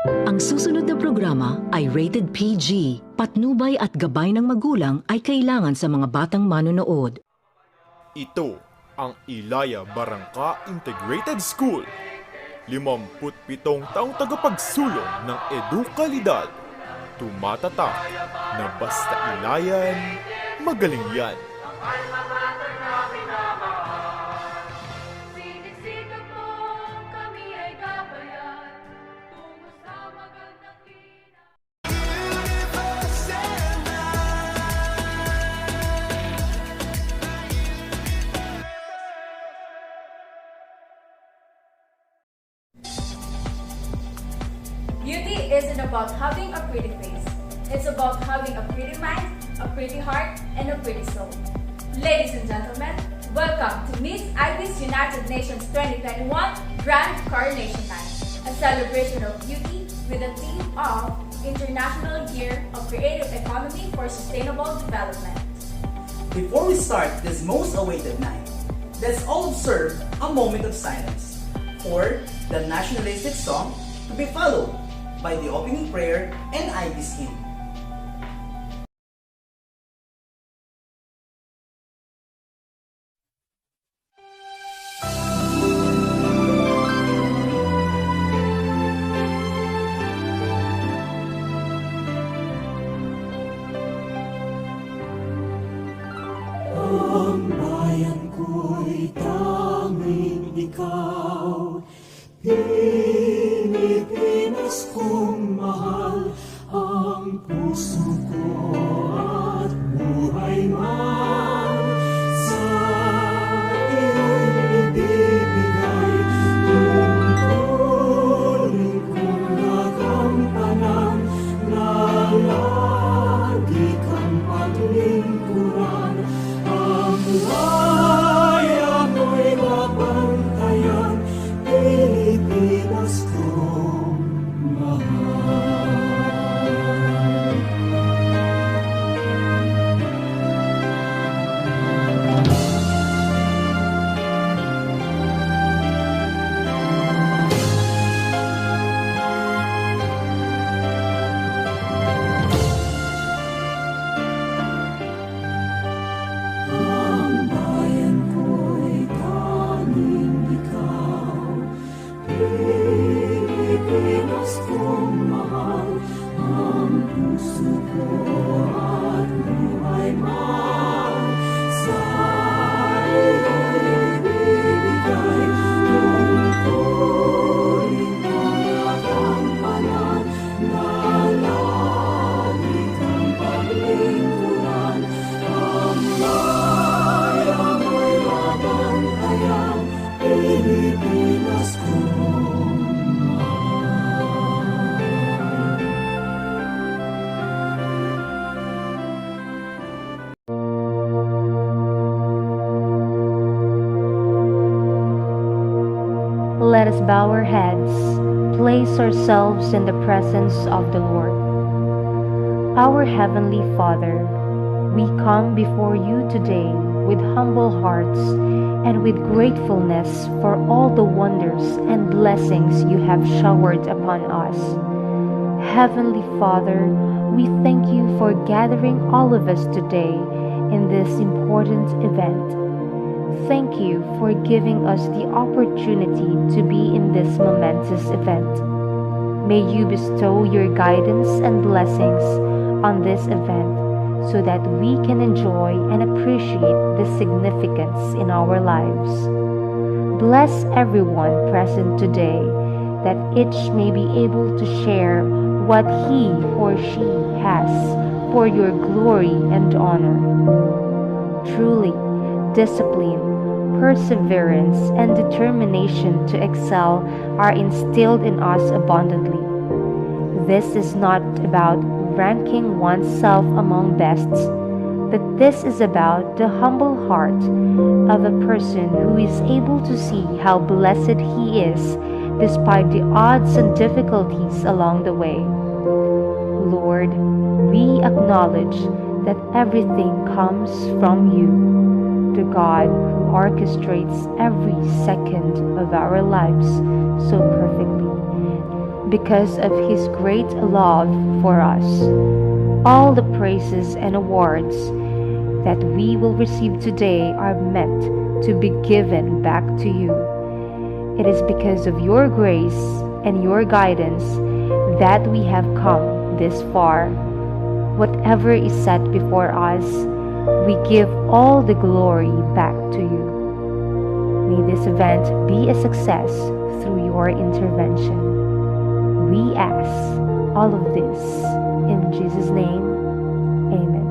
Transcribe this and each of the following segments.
Ang susunod na programa ay rated PG. Patnubay at gabay ng magulang ay kailangan sa mga batang manonood. Ito ang Ilaya Barangka Integrated School. 57 taong tagapagsulong ng edukalidad. Tumatatak na basta ilayan, magaling yan. Beauty isn't about having a pretty face. It's about having a pretty mind, a pretty heart, and a pretty soul. Ladies and gentlemen, welcome to Miss Ibis United Nations 2021 Grand Coronation Night, a celebration of beauty with the theme of International Year of Creative Economy for Sustainable Development. Before we start this most awaited night, let's all observe a moment of silence for the nationalistic song to be followed by the opening prayer and Ibis hymn. Ang bayan ko'y tanging ikaw, Pilipinas kong mahal, ang puso ko at buhay man sa iyo'y ibibigay. Tungkulin kong nagampanan na lagi kang paglingkuran. Ang laya mo'y mabantayan, Pilipinas kong mahal. Ang bayan ko'y tanging ikaw, Pilipinas kong mahal, ang puso ko at buhay man sa iyo'y ibibigay. Tungkulin kong nagampanan na lagi kang paglingkuran. Ang laya mo'y mabantayan, Pilipinas kong mahal. Let us bow our heads, place ourselves in the presence of the Lord. Our Heavenly Father, we come before you today with humble hearts and with gratefulness for all the wonders and blessings you have showered upon us. Heavenly Father, we thank you for gathering all of us today in this important event. Thank you for giving us the opportunity to be in this momentous event. May you bestow your guidance and blessings on this event so that we can enjoy and appreciate the significance in our lives. Bless everyone present today, that each may be able to share what he or she has for your glory and honor. Truly, discipline, perseverance, and determination to excel are instilled in us abundantly. This is not about ranking oneself among bests, but this is about the humble heart of a person who is able to see how blessed he is despite the odds and difficulties along the way. Lord, we acknowledge that everything comes from you, the God who orchestrates every second of our lives so perfectly. because of His great love for us. All the praises and awards that we will receive today are meant to be given back to you. It is because of your grace and your guidance that we have come this far. Whatever is set before us, we give all the glory back to you. May this event be a success through your intervention. We ask all of this in Jesus' name. Amen.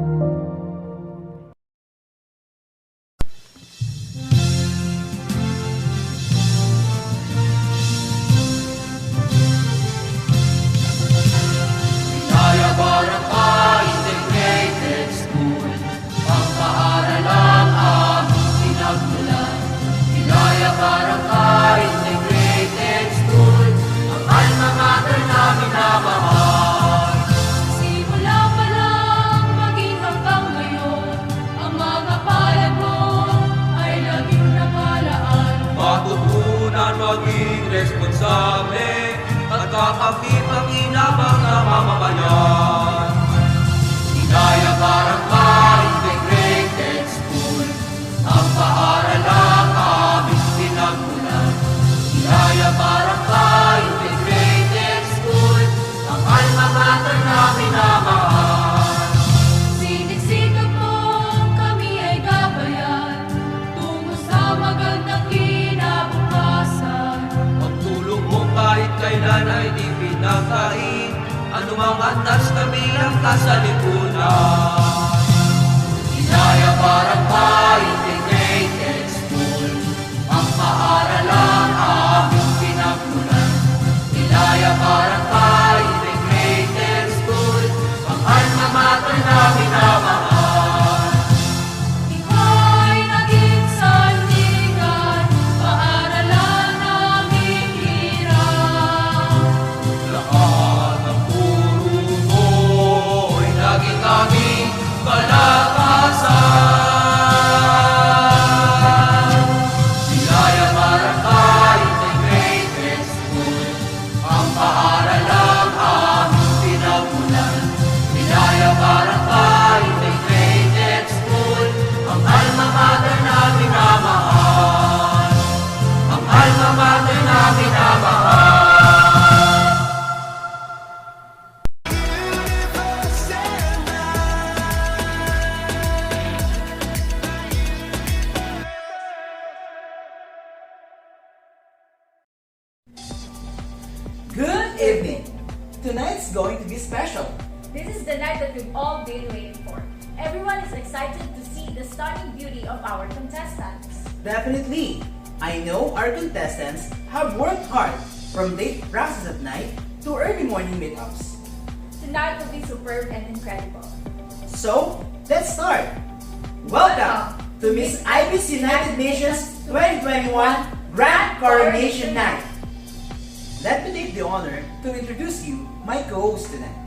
Ilaya Barangka Integrated School, ang paaralang aming pinagmulan. Ilaya Barangka Integrated School, ang alma mater namin na mahal. Simula pa lang maging hanggang ngayon, ang mga palad mo ay laging nakalaan. Matutunan maging responsable at kakapipakinabang na mamamayan. Ilaya Barangka Integrated School, ang paaralang aming pinagmulan. Ilaya Barangka Integrated School, ang alma mater namin na mahal. Sinig-sigap mo kami ay gabayan, tungo sa magandang kinabukasan. Pagtulong mo kahit kailan ay di pinakain, anumang antas na bilang ka sa lipunan. Ilaya Barangka Integrated School, ang paaralang aming pinagmulan. Ilaya Barangka Integrated School, ang alma mater namin na mahal. Ika'y naging sandigan, paaralan naming hirap. Lahat ng puro mo'y laging aming kalakasan. Ilaya Barangka Integrated School, ang paaralang aming pinagmulan. Ilaya Barangka Integrated School, ang alma mater namin na mahal. Ang alma mater namin na mahal. Good evening! Tonight's going to be special. This is the night that we've all been waiting for. Everyone is excited to see the stunning beauty of our contestants. Definitely! I know our contestants have worked hard from late practice at night to early morning meetups. Tonight will be superb and incredible. So, let's start! Welcome to Miss Ibis United Nations 2021 Grand Coronation Night! Let me take the honor to introduce you my co-host tonight.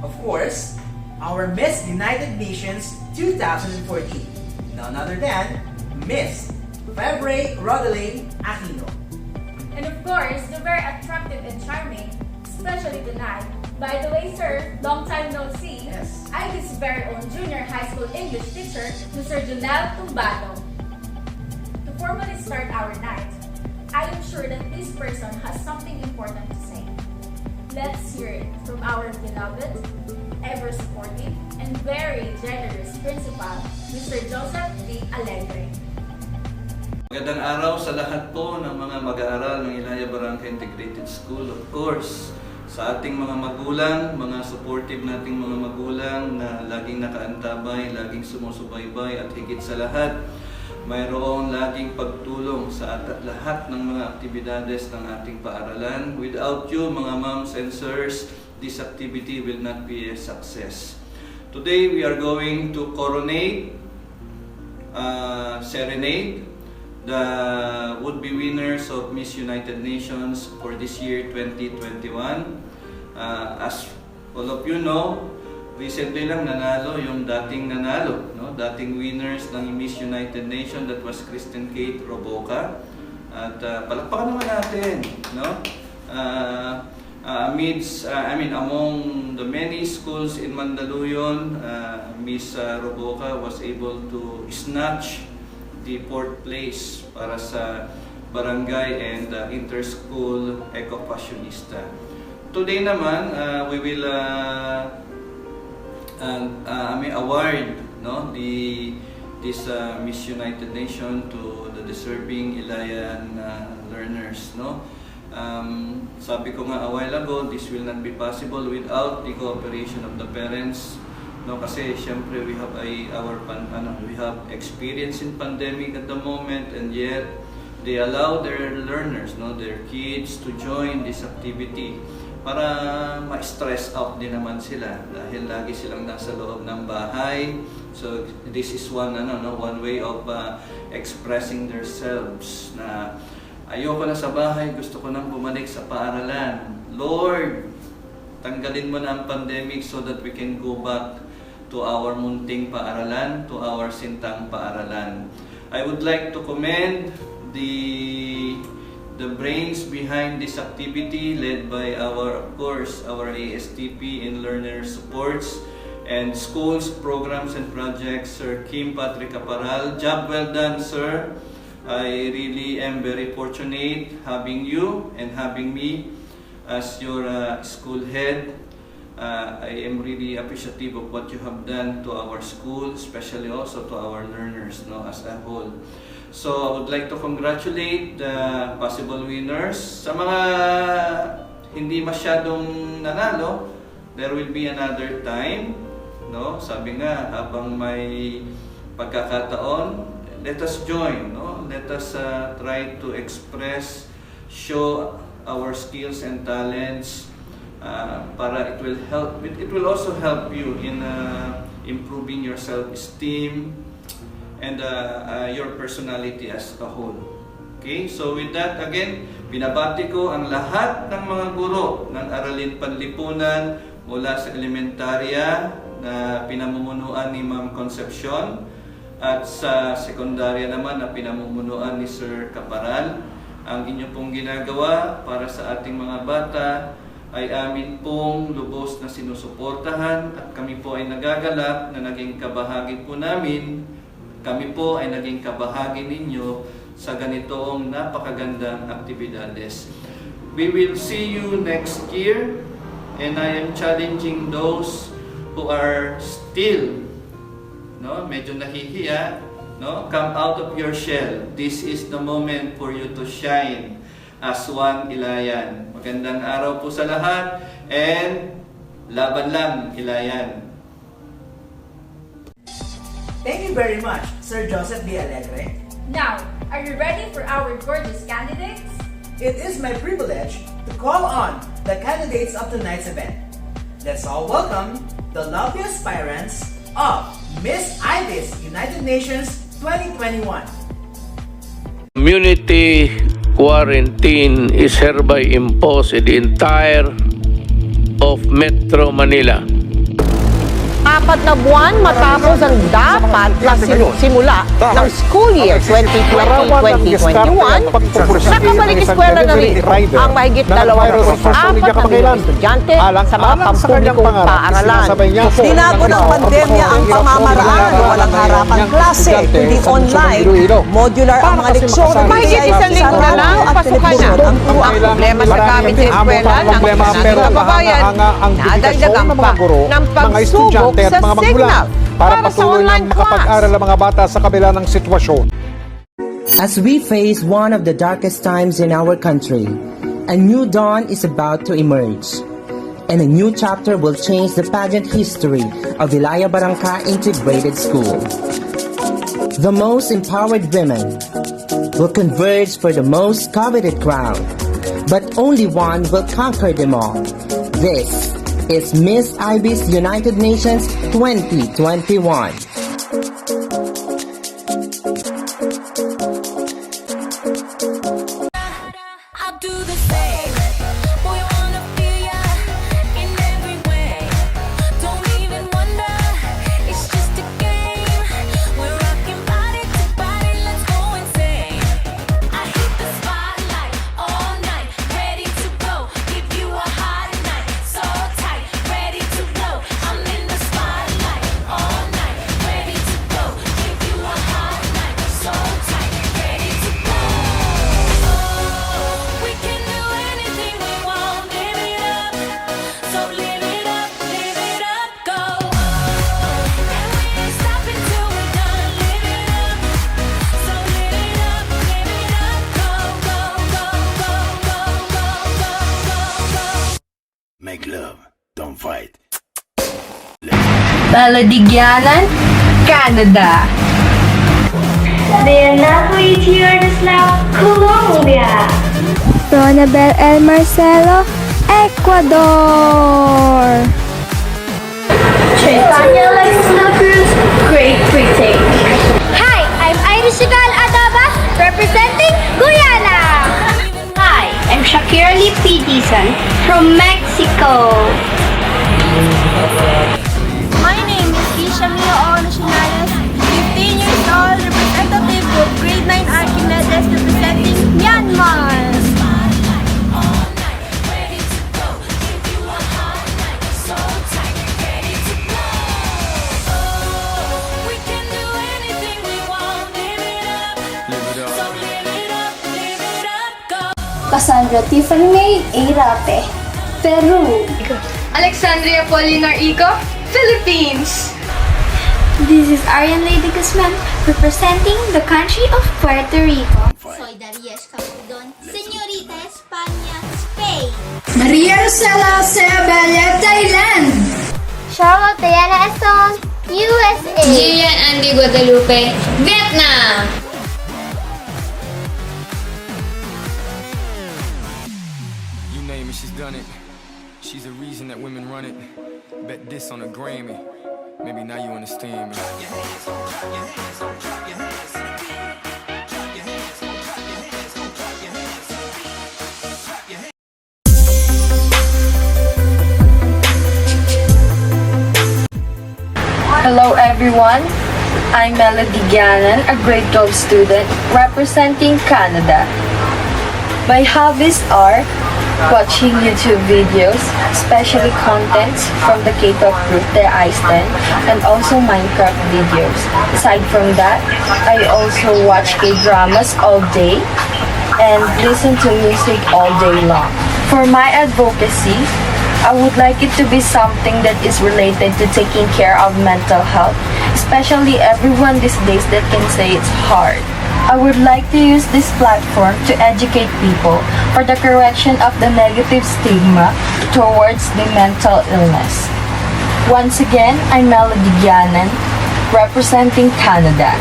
Of course, our Miss United Nations 2014, none other than Miss February Rodelaine Aquino. And of course, the very attractive and charming, especially tonight. By the way, sir, long time no see. Yes. Ibis' very own junior high school English teacher, Mr. Junel Tumbado. To formally start our night, I am sure that this person has something important to say. Let's hear it from our beloved, ever supportive, and very generous principal, Mr. Joseph D. Alegre. Magandang araw sa lahat po ng mga mag-aaral ng Ilaya Barangka Integrated School. Of course, sa ating mga magulang, mga supportive nating mga magulang na laging nakaantabay, laging sumusubaybay at higit sa lahat, mayroong laging pagtulong sa lahat ng mga aktibidades ng ating paaralan. Without you, mga moms and sirs, this activity will not be a success. Today, we are going to coronate, serenade, the would-be winners of Miss United Nations for this year 2021. As all of you know, recently lang nanalo yung dating nanalo, no? Dating winners ng Miss United Nation, that was Kristen Kate Roboca. At palakpakan naman natin, no? among the many schools in Mandaluyong, Miss Roboca was able to snatch the fourth place para sa barangay and inter-school eco-fashionista. Today naman, we will award this Miss United Nation to the deserving Ilayan learners. Sabi ko nga a while ago, this will not be possible without the cooperation of the parents. Kasi syempre we have experience in pandemic at the moment, and yet they allow their learners, their kids to join this activity para ma-stress out din naman sila dahil lagi silang nasa loob ng bahay. So this is one way of expressing themselves na ayoko na sa bahay, gusto ko nang bumalik sa paaralan. Lord, tanggalin mo na ang pandemic so that we can go back to our munting paaralan, to our sintang paaralan. I would like to commend the brains behind this activity led by our ASTP in learner supports and schools, programs and projects, Sir Kim Patrick Caparal. Job well done, sir. I really am very fortunate having you and having me as your school head. I am really appreciative of what you have done to our school, especially also to our learners as a whole. So I would like to congratulate the possible winners. Sa mga hindi masyadong nanalo, there will be another time. Sabi nga, habang may pagkakataon, let us join. Let us try to express, show our skills and talents. Para it will also help you in improving your self-esteem and your personality as a whole. Okay, so with that, again, binabati ko ang lahat ng mga guro ng Aralin Panlipunan mula sa elementarya na pinamumunuan ni Ma'am Concepcion at sa sekundarya naman na pinamumunuan ni Sir Caparal. Ang inyo pong ginagawa para sa ating mga bata ay amin pong lubos na sinusuportahan at kami po ay nagagalak na naging kabahagi po namin. Kami po ay naging kabahagi ninyo sa ganitong napakagandang aktibidades. We will see you next year, and I am challenging those who are still medyo nahihiya, come out of your shell. This is the moment for you to shine as one Ilayan. Magandang araw po sa lahat, and laban lang, Ilayan. Thank you very much, Sir Joseph B. Alegre. Now, are you ready for our gorgeous candidates? It is my privilege to call on the candidates of tonight's event. Let's all welcome the lovely aspirants of Miss Ibis United Nations 2021. Community quarantine is hereby imposed in the entire of Metro Manila. 4 na buwan matapos ang dapat na simula ng school year 2020-2021, nakabalik eskwela na rin ang mahigit 24 na milyong estudyante sa mga pampublikong paaralan. Tinago ng pandemya ang pamamaraan, walang harapan klase, hindi online, modular ang mga leksyon. Mahigit 1 linggo na lang, pasukan na. Ang problema sa gamit sa eskwela ng nating kababayan, nadagdagan pa ng pagsubok sa signal para sa online class. Makapag-aral ang mga bata sa kabila ng sitwasyon. As we face one of the darkest times in our country, a new dawn is about to emerge. And a new chapter will change the pageant history of Ilaya Barangka Integrated School. The most empowered women will converge for the most coveted crown, but only one will conquer them all. This is Miss Ibis United Nations 2021. Hot Make love, don't fight. Baladigianan, Canada. Leonardo Tiernaslau, Colombia. Ronabel El Marcelo, Ecuador. Tanya Alexis Cruz, Great Britain. Hi, I'm Iris Adabas, representing Guyana. Hi, I'm Shakira Lee P. Dizon from Mexico. My name is Kisha Mio Nacionales, 15 years old, representative of grade 9 Archimedes, representing Myanmar. Cassandra Tiffany May Eirape, Peru. Alexandria Polinar Ico, Philippines. This is Arian Lady Guzman, representing the country of Puerto Rico. Soy Darius Capudon, Señorita España, Spain. Maria Rosella Sebele, Thailand. Charlotte Diana Eston, USA. Jillian Andy Guadalupe, Vietnam. You name it, she's done it. She's the reason that women run it. Bet this on a Grammy. Maybe now you understand me. Hello everyone, I'm Melody Gannon, a grade 12 student representing Canada. My hobbies are watching YouTube videos, especially contents from the K-pop group The Iceland, and also Minecraft videos. Aside from that, I also watch K-dramas all day and listen to music all day long. For my advocacy, I would like it to be something that is related to taking care of mental health, especially everyone these days that can say it's hard. I would like to use this platform to educate people for the correction of the negative stigma towards the mental illness. Once again, I'm Melody Gannon, representing Canada.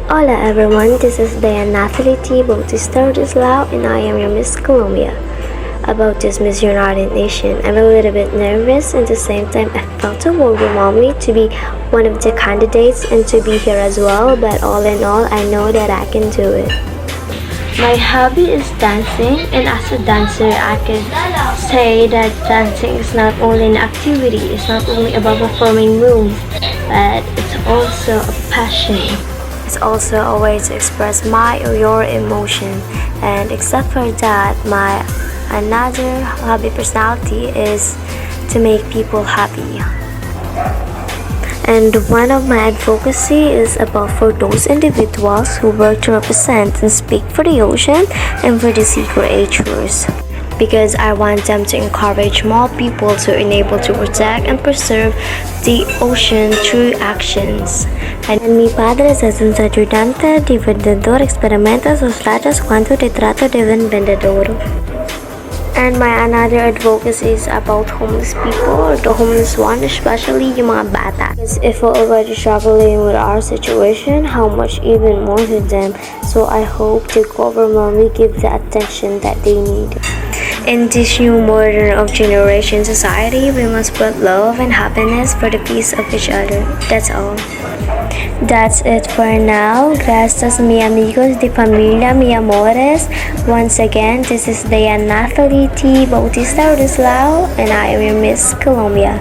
Hola everyone, this is Diane Nathalie T. Bautista Rudislao and I am your Miss Colombia. About this Miss United Nation, I'm a little bit nervous and at the same time I felt overwhelming to be one of the candidates and to be here as well, but all in all I know that I can do it. My hobby is dancing, and as a dancer I can say that dancing is not only an activity, it's not only about performing moves, but it's also a passion. It's also a way to express my or your emotion, and except for that, my another hobby personality is to make people happy. And one of my advocacy is about for those individuals who work to represent and speak for the ocean and for the sea creatures, because I want them to encourage more people to enable to protect and preserve the ocean through actions. And mi padre es un ayudante divulgador experimenta sus ratas cuando retrato de un vendedor. And my another advocacy is about homeless people or the homeless one, especially yung mga bata. Because if we're already struggling with our situation, how much even more to them. So I hope the government will give the attention that they need. In this new modern of generation society, we must put love and happiness for the peace of each other. That's all. That's it for now. Gracias mi amigos de familia, mi amores. Once again, this is Diane Nathalie T. Bautista Rudislao, and I am your Miss Colombia.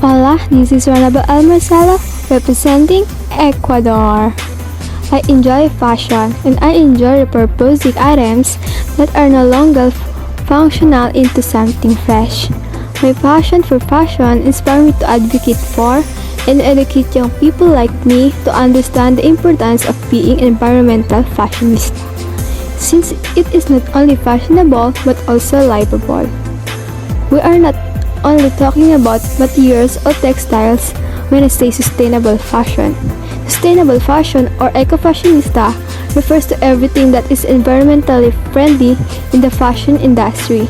Hola, this is Ronabel El Marcelo, representing Ecuador. I enjoy fashion and I enjoy repurposing items that are no longer functional into something fresh. My passion for fashion inspires me to advocate for and educate young people like me to understand the importance of being an environmental fashionista, since it is not only fashionable but also livable. We are not only talking about materials or textiles when I say sustainable fashion. Sustainable fashion or eco-fashionista refers to everything that is environmentally friendly in the fashion industry,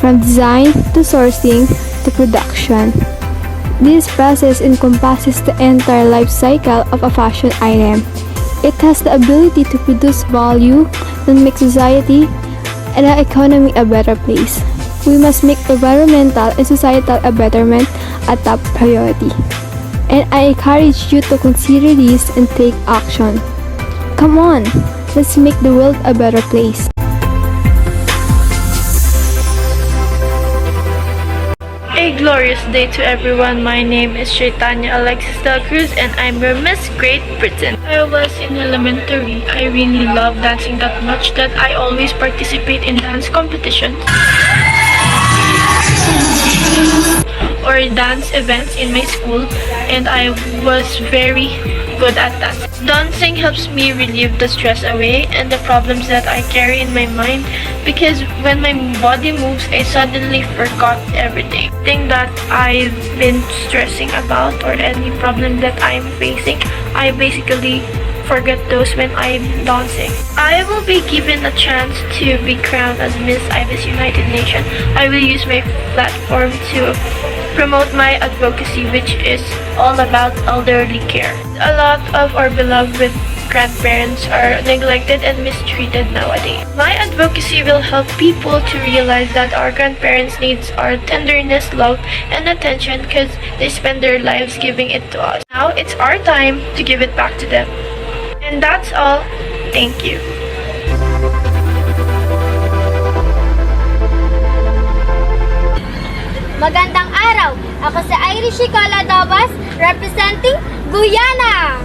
from design to sourcing to production. This process encompasses the entire life cycle of a fashion item. It has the ability to produce value and make society and our economy a better place. We must make environmental and societal betterment a top priority. And I encourage you to consider this and take action. Come on, let's make the world a better place. A glorious day to everyone. My name is Shaitanya Alexis Del Cruz and I'm your Miss Great Britain. I was in elementary. I really love dancing that much that I always participate in dance competitions or dance events in my school, and I was very good at that. Dancing helps me relieve the stress away and the problems that I carry in my mind, because when my body moves, I suddenly forgot everything. Thing that I've been stressing about or any problem that I'm facing, I basically forget those when I'm dancing. I will be given a chance to be crowned as Miss Ibis United Nation. I will use my platform to promote my advocacy, which is all about elderly care. A lot of our beloved grandparents are neglected and mistreated nowadays. My advocacy will help people to realize that our grandparents' needs are tenderness, love, and attention because they spend their lives giving it to us. Now it's our time to give it back to them. And that's all. Thank you. Magandang araw! Ako si Irish Cola Dobas, representing Guyana!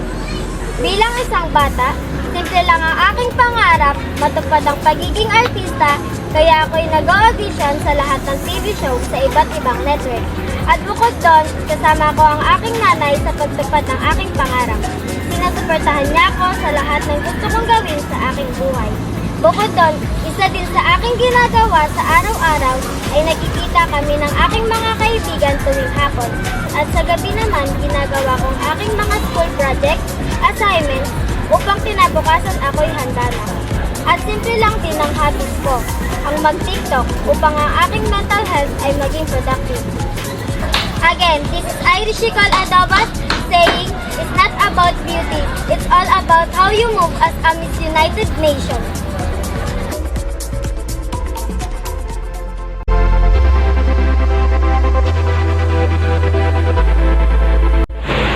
Bilang isang bata, simple lang ang aking pangarap, matupad ang pagiging artista, kaya ako'y nag-audition sa lahat ng TV show sa iba't ibang network. At bukod doon, kasama ko ang aking nanay sa pagtupad ng aking pangarap. Sinusuportahan niya ako sa lahat ng gusto kong gawin sa aking buhay. Bukod doon, isa din sa aking ginagawa sa araw-araw ay nakikita kami ng aking mga kaibigan tuwing hapon. At sa gabi naman, ginagawa kong aking mga school projects, assignments, upang kinabukasan ako'y handa na. At simple lang din ang hobbies ko, ang mag-TikTok upang ang aking mental health ay maging productive. Again, this is Irish Adobas saying, it's not about beauty, it's all about how you move as a Miss United Nations.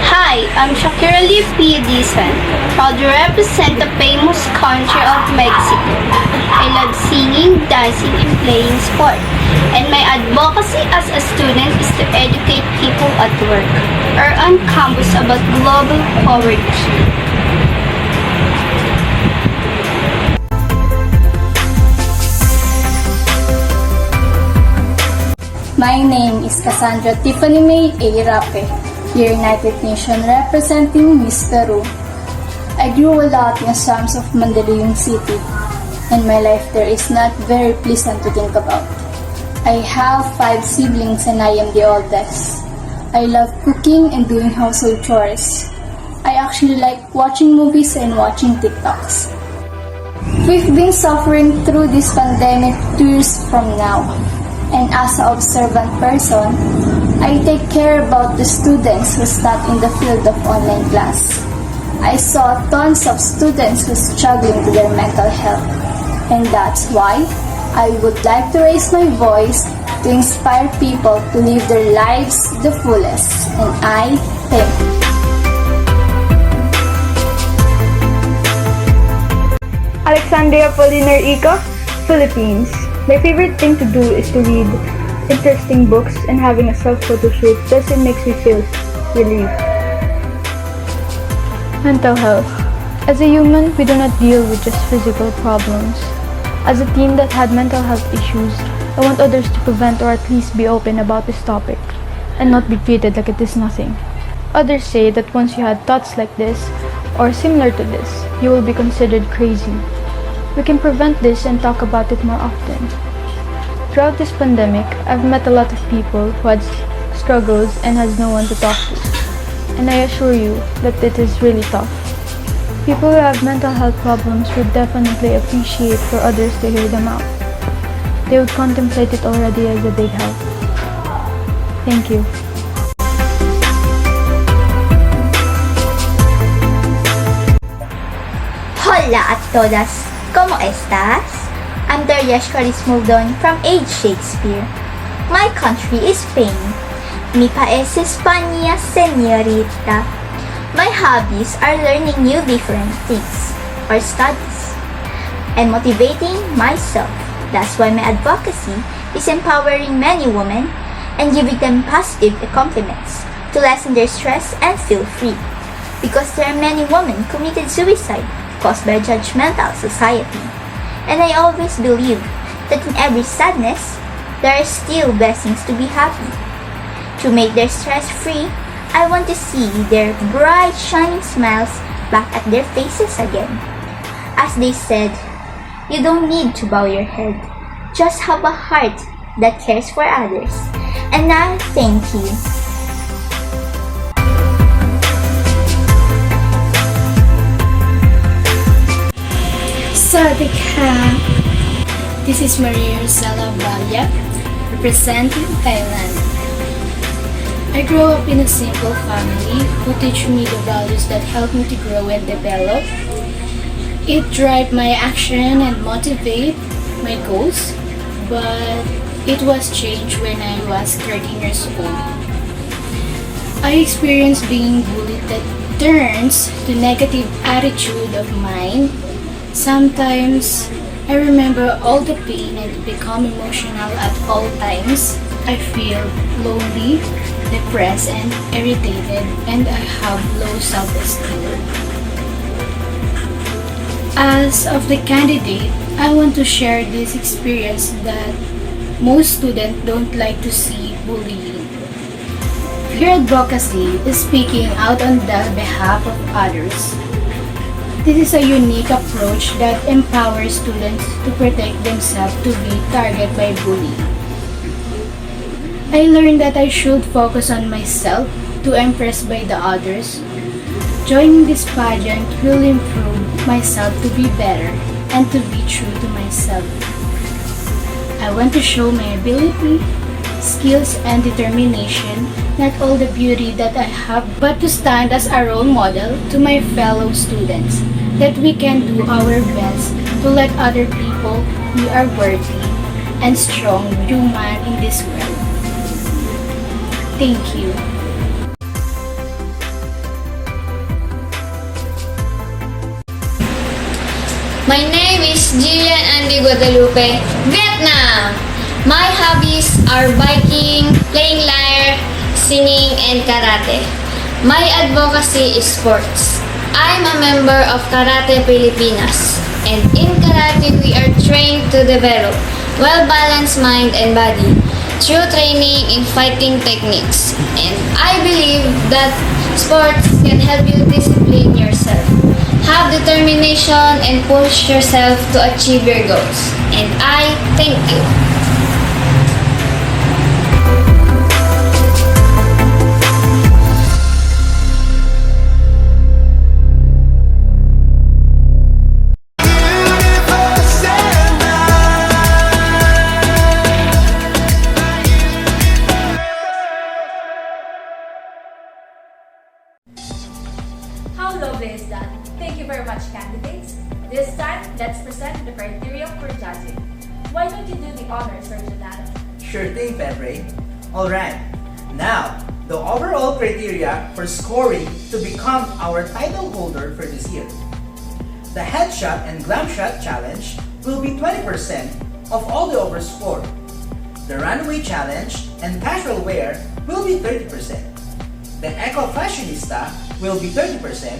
Hi, I'm Shakirali P. Dizon, proud to represent the famous country of Mexico. I love singing, dancing, and playing sport. And my advocacy as a student is to educate people at work or on campus about global poverty. My name is Cassandra Tiffany May A. Rape, your United Nations representing Miss Peru. I grew a lot in the slums of Mandaluyong City, and my life there is not very pleasant to think about. I have 5 siblings and I am the oldest. I love cooking and doing household chores. I actually like watching movies and watching TikToks. We've been suffering through this pandemic 2 years from now. And as an observant person, I take care about the students who stuck in the field of online class. I saw tons of students who struggling with their mental health. And that's why I would like to raise my voice to inspire people to live their lives the fullest. And I thank you. Alexandria Polinar Ika, Philippines. My favorite thing to do is to read interesting books, and having a self-photo shoot doesn't make me feel relieved. Mental health. As a human, we do not deal with just physical problems. As a teen that had mental health issues, I want others to prevent or at least be open about this topic and not be treated like it is nothing. Others say that once you had thoughts like this or similar to this, you will be considered crazy. We can prevent this and talk about it more often. Throughout this pandemic, I've met a lot of people who had struggles and has no one to talk to. And I assure you that it is really tough. People who have mental health problems would definitely appreciate for others to hear them out. They would contemplate it already as a big help. Thank you. Hola a todas! ¿Cómo estás? I'm Daryesh Caris Muldon from Age Shakespeare. My country is Spain. Mi país España, señorita. My hobbies are learning new different things, or studies, and motivating myself. That's why my advocacy is empowering many women and giving them positive compliments to lessen their stress and feel free. Because there are many women committed suicide caused by judgmental society. And I always believe that in every sadness, there are still blessings to be happy. To make their stress free, I want to see their bright shining smiles back at their faces again. As they said, you don't need to bow your head, just have a heart that cares for others. And now, thank you. Sawadika. This is Maria Rosella Valia, representing Thailand. I grew up in a simple family who teach me the values that help me to grow and develop. It drive my action and motivate my goals, but it was changed when I was 13 years old. I experienced being bullied that turns to negative attitude of mine. Sometimes I remember all the pain and become emotional at all times. I feel lonely, depressed and irritated, and I have low self-esteem. As of the candidate, I want to share this experience that most students don't like to see bullying. Peer advocacy is speaking out on the behalf of others. This is a unique approach that empowers students to protect themselves to be targeted by bullying. I learned that I should focus on myself to impress by the others. Joining this pageant will improve myself to be better and to be true to myself. I want to show my ability, skills, and determination, not all the beauty that I have, but to stand as a role model to my fellow students, that we can do our best to let other people we are worthy and strong human in this world. Thank you. My name is Jillian Andy Guadalupe, Vietnam. My hobbies are biking, playing lyre, singing, and karate. My advocacy is sports. I'm a member of Karate Pilipinas, and in karate we are trained to develop well-balanced mind and body through training in fighting techniques. And I believe that sports can help you discipline yourself, have determination, and push yourself to achieve your goals. And I thank you. How lovely is that? Thank you very much, candidates. This time, let's present the criteria for judging. Why don't you do the honors, Sir Jonathan? Sure thing, February. Alright, now, the overall criteria for scoring to become our title holder for this year. The Headshot and Glam Shot Challenge will be 20% of all the overscore. The Runway Challenge and Casual Wear will be 30%. The Eco Fashionista will be 30%.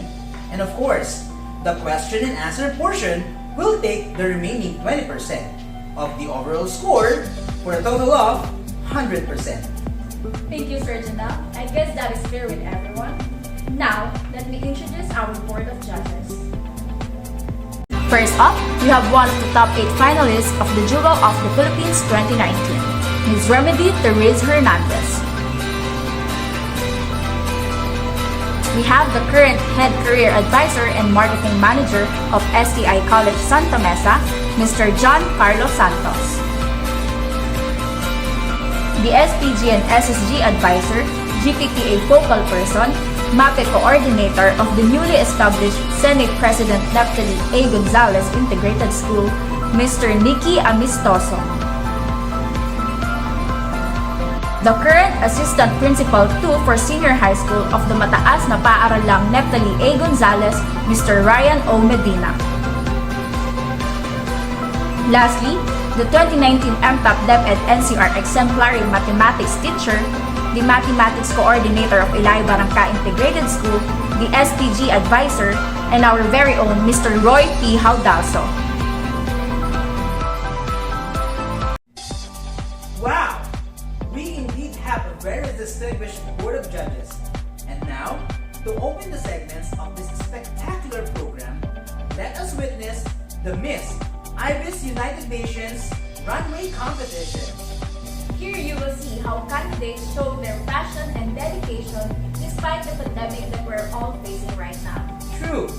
And of course, the question and answer portion will take the remaining 20% of the overall score for a total of 100%. Thank you, Sir Janelle. I guess that is clear with everyone. Now, let me introduce our board of judges. First up, we have one of the top 8 finalists of the Jewel of the Philippines 2019, Ms. Remedy Therese Hernandez. We have the current Head Career Advisor and Marketing Manager of STI College Santa Mesa, Mr. John Carlos Santos. The SPG and SSG Advisor, GPTA Focal Person, MAPE Coordinator of the newly established Senate President Neftali A. Gonzalez Integrated School, Mr. Nicky Amistoso. The current Assistant Principal 2 for Senior High School of the Mataas na Paaralang Neftali A. Gonzalez, Mr. Ryan O. Medina. Lastly, the 2019 MTAP DepEd NCR Exemplary Mathematics Teacher, the Mathematics Coordinator of Ilaya Barangka Integrated School, the SPG Advisor, and our very own Mr. Roy P. Haldalso. Wow! We indeed have a very distinguished board of judges. And now, to open the segments of this spectacular program, let us witness the Miss Ibis United Nations Runway Competition. Here you will see how candidates show their passion and dedication despite the pandemic that we're all facing right now. True,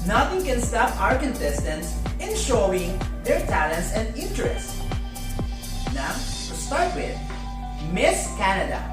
nothing can stop our contestants in showing their talents and interests. Now, to start with, Miss Canada.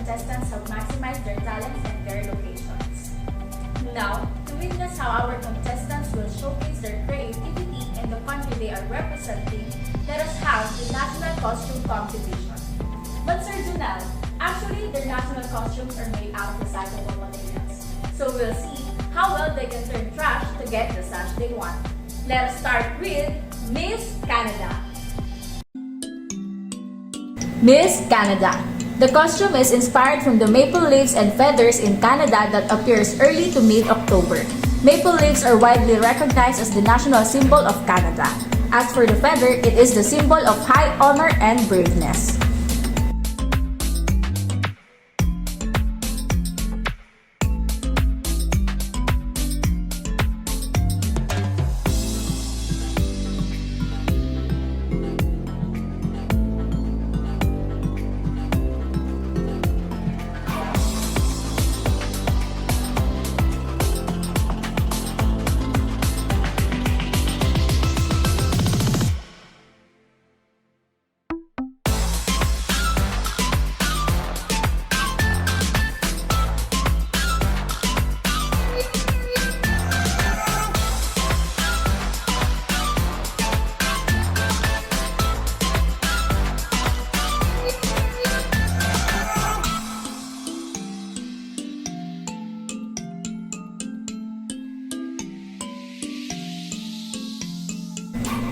contestants have maximized their talents and their locations. Now, to witness how our contestants will showcase their creativity in the country they are representing, let us have the National Costume Competition. But Sir Junal, actually their national costumes are made out of recyclable materials. So we'll see how well they can turn trash to get the sash they want. Let us start with Miss Canada. Miss Canada. The costume is inspired from the maple leaves and feathers in Canada that appears early to mid-October. Maple leaves are widely recognized as the national symbol of Canada. As for the feather, it is the symbol of high honor and braveness.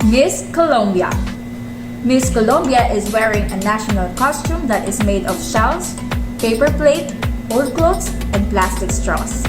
Miss Colombia. Miss Colombia is wearing a national costume that is made of shells, paper plate, old clothes, and plastic straws.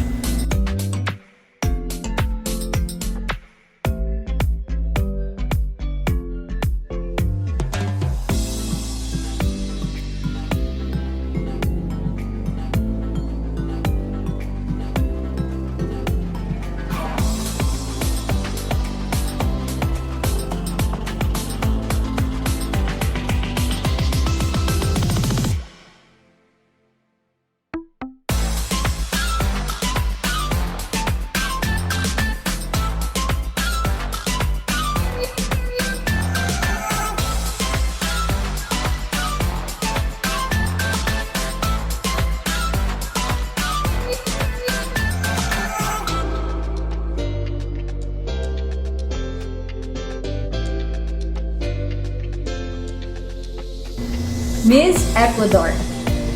Miss Ecuador.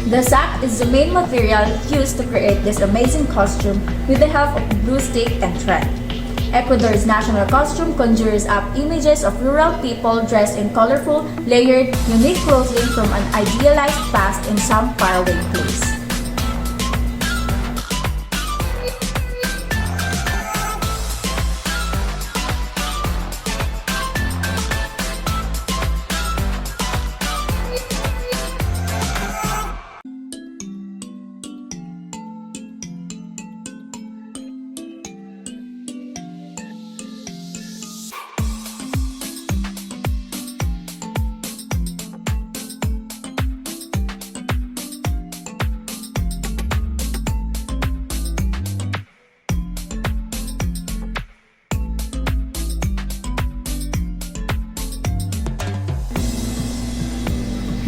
The sack is the main material used to create this amazing costume with the help of glue stick and thread. Ecuador's national costume conjures up images of rural people dressed in colorful, layered, unique clothing from an idealized past in some faraway place.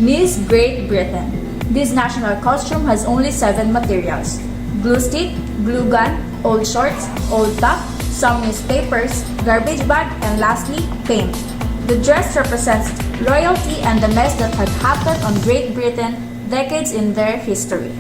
Miss Great Britain. This national costume has only 7 materials: glue stick, glue gun, old shorts, old top, some newspapers, garbage bag, and lastly, paint. The dress represents royalty and the mess that had happened on Great Britain decades in their history.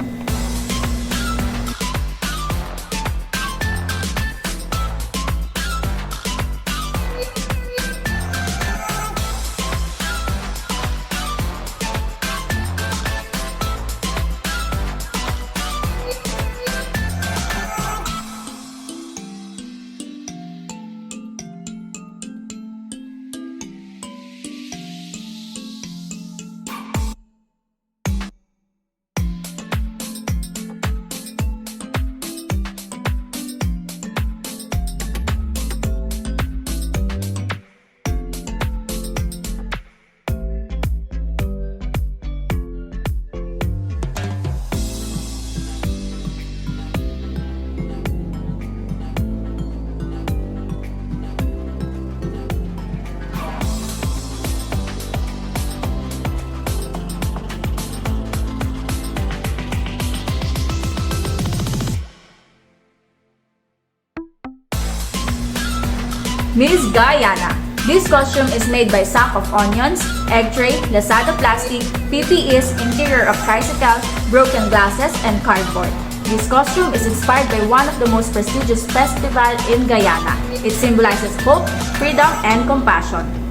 Miss Guyana. This costume is made by sack of onions, egg tray, Lazada plastic, PPEs, interior of tricycle, broken glasses, and cardboard. This costume is inspired by one of the most prestigious festivals in Guyana. It symbolizes hope, freedom, and compassion.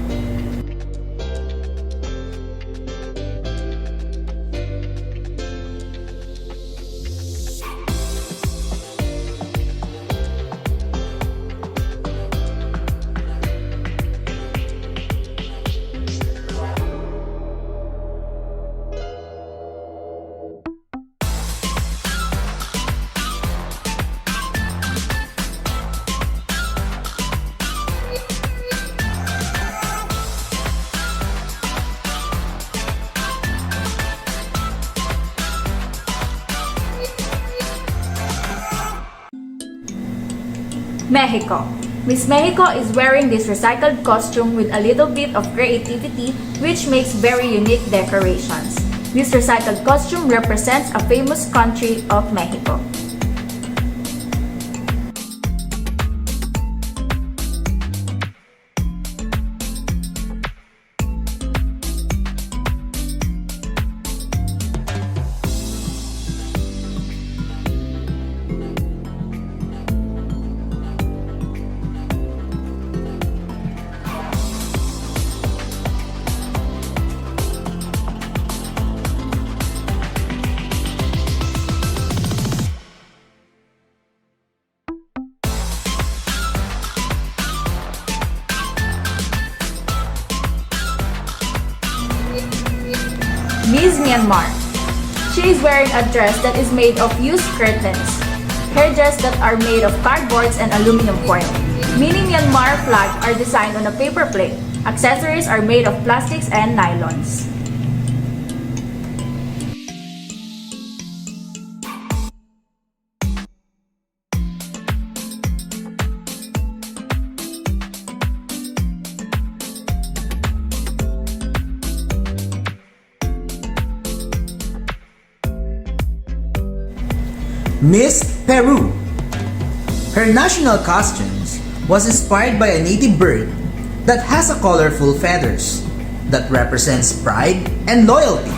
Mexico. Miss Mexico is wearing this recycled costume with a little bit of creativity which makes very unique decorations. This recycled costume represents a famous country of Mexico. Miss Myanmar. She is wearing a dress that is made of used curtains, hair dress that are made of cardboards and aluminum foil. Mini Myanmar flag are designed on a paper plate. Accessories are made of plastics and nylons. Miss Peru. Her national costumes was inspired by a native bird that has a colorful feathers that represents pride and loyalty.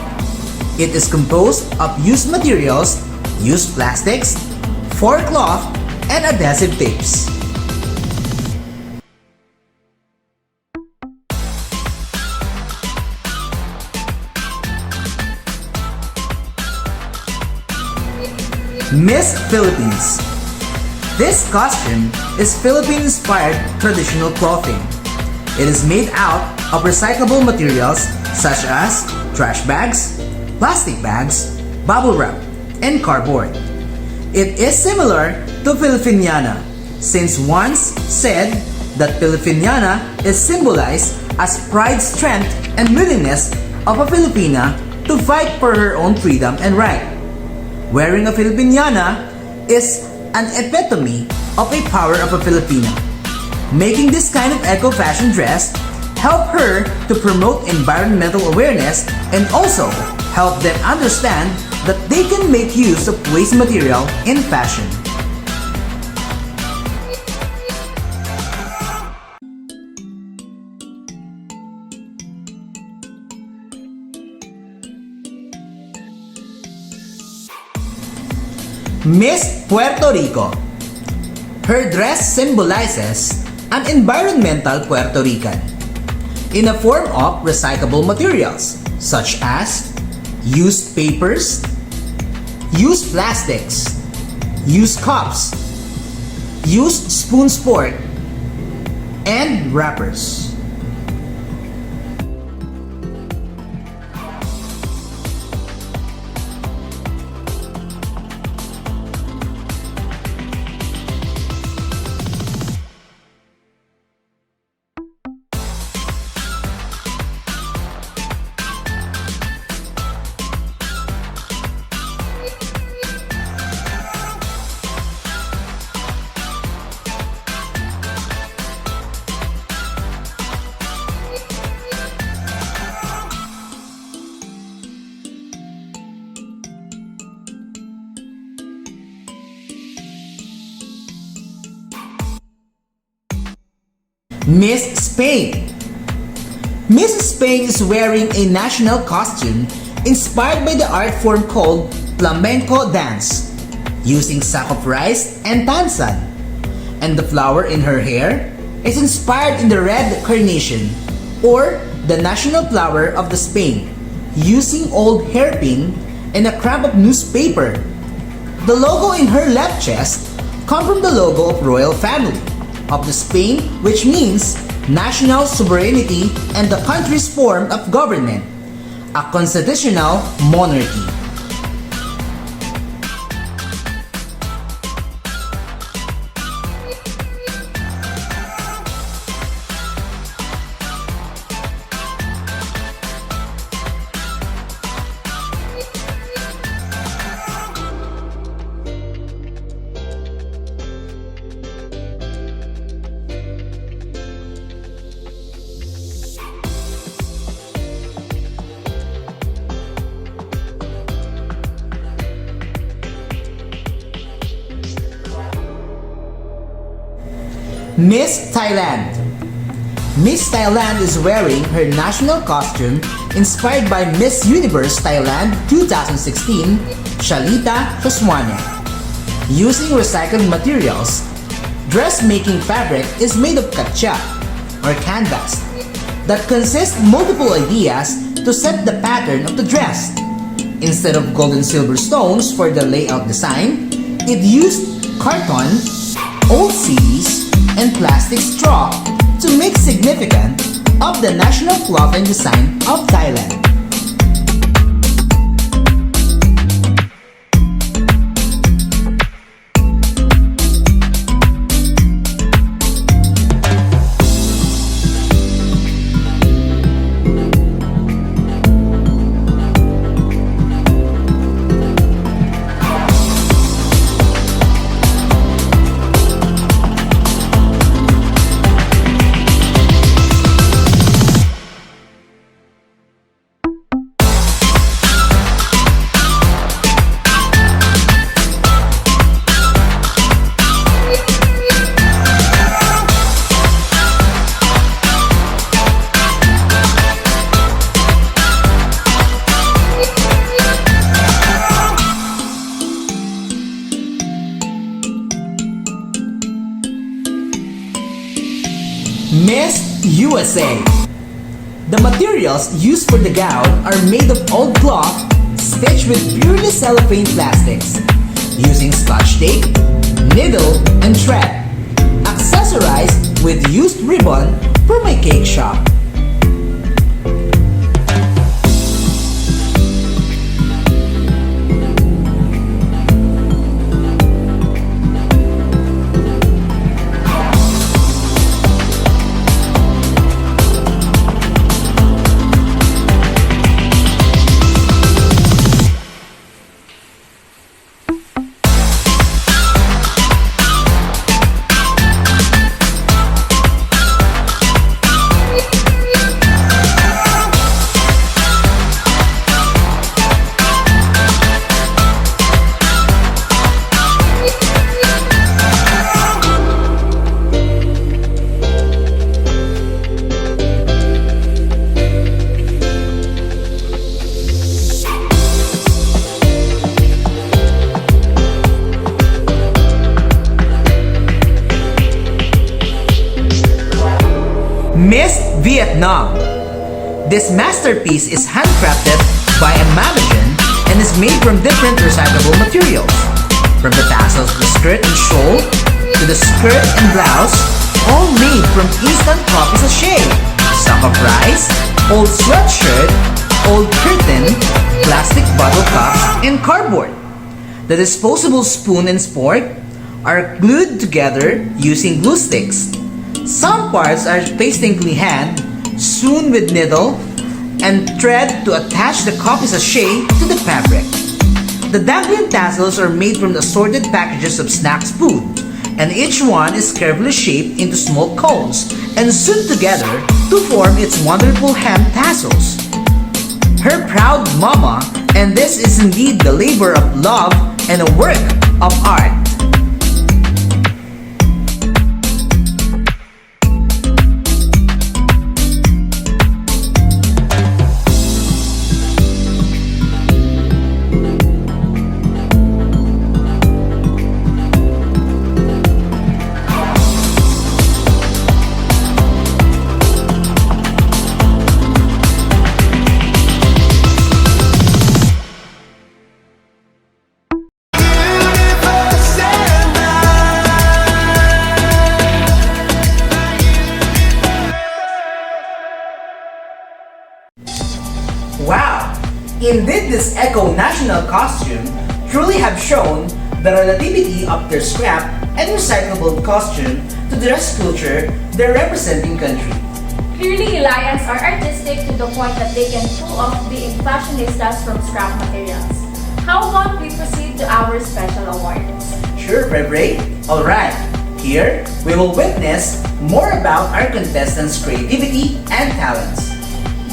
It is composed of used materials, used plastics, cloth, and adhesive tapes. Miss Philippines. This costume is Philippine-inspired traditional clothing. It is made out of recyclable materials such as trash bags, plastic bags, bubble wrap, and cardboard. It is similar to Filipiniana, since once said that Filipiniana is symbolized as pride, strength, and willingness of a Filipina to fight for her own freedom and right. Wearing a Filipiniana is an epitome of a power of a Filipina. Making this kind of eco-fashion dress help her to promote environmental awareness and also help them understand that they can make use of waste material in fashion. Miss Puerto Rico. Her dress symbolizes an environmental Puerto Rican in a form of recyclable materials such as used papers, used plastics, used cups, used spoon fork, and wrappers. Miss Spain. Miss Spain is wearing a national costume inspired by the art form called flamenco dance, using sack of rice and tansan. And the flower in her hair is inspired in the red carnation, or the national flower of the Spain, using old hairpin and a scrap of newspaper. The logo in her left chest come from the logo of royal family of the Spain, which means national sovereignty and the country's form of government, a constitutional monarchy. Miss Thailand. Miss Thailand is wearing her national costume inspired by Miss Universe Thailand 2016, Shalita Shoswane. Using recycled materials, dressmaking fabric is made of katcha, or canvas, that consists multiple ideas to set the pattern of the dress. Instead of gold and silver stones for the layout design, it used carton, old CDs, and plastic straw to make significant of the national cloth and design of Thailand. Miss USA. The materials used for the gown are made of old cloth stitched with purely cellophane plastics, using scotch tape, needle, and thread, accessorized with used ribbon from a cake shop. Miss Vietnam. This masterpiece is handcrafted by a Malaysian and is made from different recyclable materials. From the tassels of the skirt and shawl to the skirt and blouse, all made from instant coffee sachet, sack of rice, old sweatshirt, old curtain, plastic bottle cups, and cardboard. The disposable spoon and fork are glued together using glue sticks. Some parts are painstakingly hand sewn with needle and thread to attach the coffee sachet to the fabric. The dangling tassels are made from assorted packages of snack food, and each one is carefully shaped into small cones and sewn together to form its wonderful hem tassels. Her proud mama, and this is indeed the labor of love and a work of art. Indeed, this eco-national costume truly have shown the relativity of their scrap and recyclable costume to the dress culture they're representing country. Clearly, Ilayans are artistic to the point that they can pull off being fashionistas from scrap materials. How about we proceed to our special awards? Sure, Ray. Alright, here we will witness more about our contestants' creativity and talents.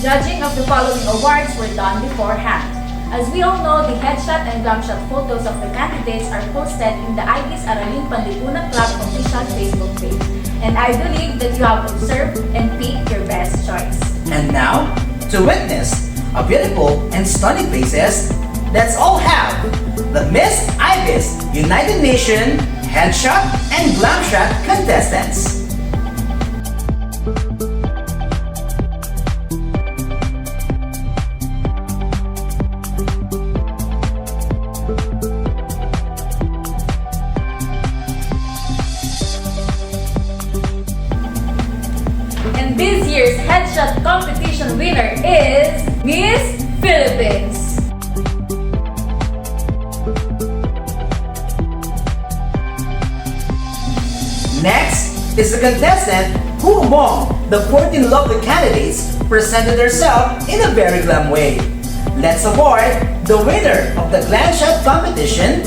Judging of the following awards were done beforehand. As we all know, the headshot and glamshot photos of the candidates are posted in the Ibis Araling Panlipunan Club official Facebook page. And I believe that you have observed and picked your best choice. And now, to witness a beautiful and stunning faces, let's all have the Miss Ibis United Nation Headshot and Glamshot contestants. And this year's headshot competition winner is Miss Philippines. Next is the contestant who among the 14 lovely candidates presented herself in a very glam way. Let's award the winner of the Glam Shot competition.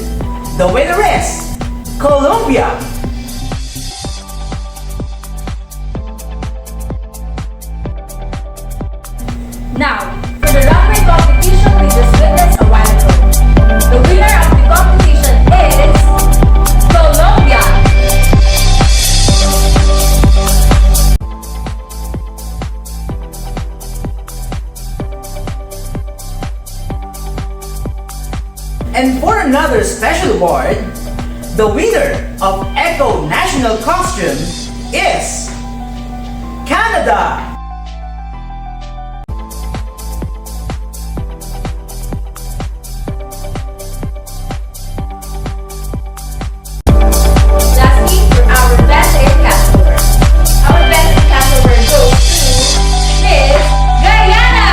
The winner is Colombia. Now, for the runway competition we just witnessed a while ago. The winner of the competition is Colombia. And for another special award, the winner of Eco National Costume is Canada. Lastly, for our best air category. Our best air category goes to Miss Guyana.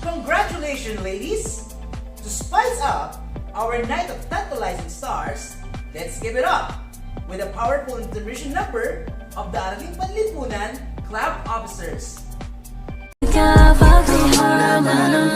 Congratulations, ladies! To spice up our night of tantalizing stars, let's give it up with a powerful intermission number of the Araling Panlipunan Club Officers.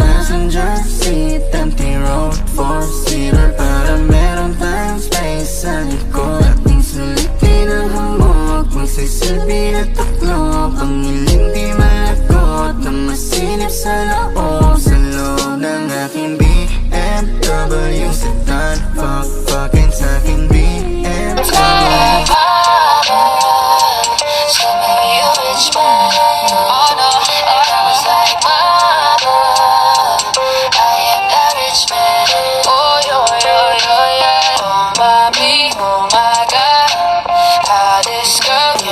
Passenger seat, empty road, four-seater, para meron tayong space sa likod. Ating sulitin ang hamog, magsisilbi at taklo, pangiling di malakot, na masinip sa loob, sa loob ng aking BMW sedan, fuck-fucking sa aking BMW.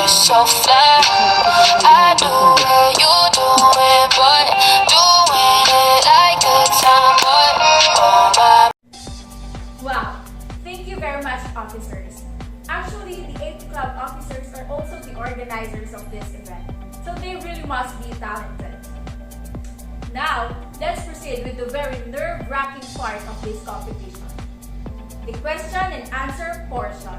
So fly, I do it, you do it, but doing it like a time, but oh my. Wow, thank you very much, officers. Actually, the 8 club officers are also the organizers of this event, so they really must be talented. Now, let's proceed with the very nerve-wracking part of this competition, the question and answer portion.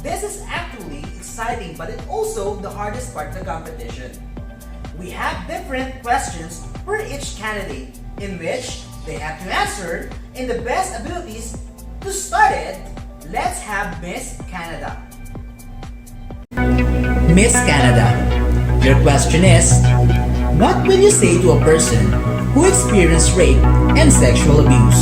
This is actually exciting, but it's also the hardest part of the competition. We have different questions for each candidate, in which they have to answer in the best abilities. To start it, let's have Miss Canada. Miss Canada, your question is, what will you say to a person who experienced rape and sexual abuse?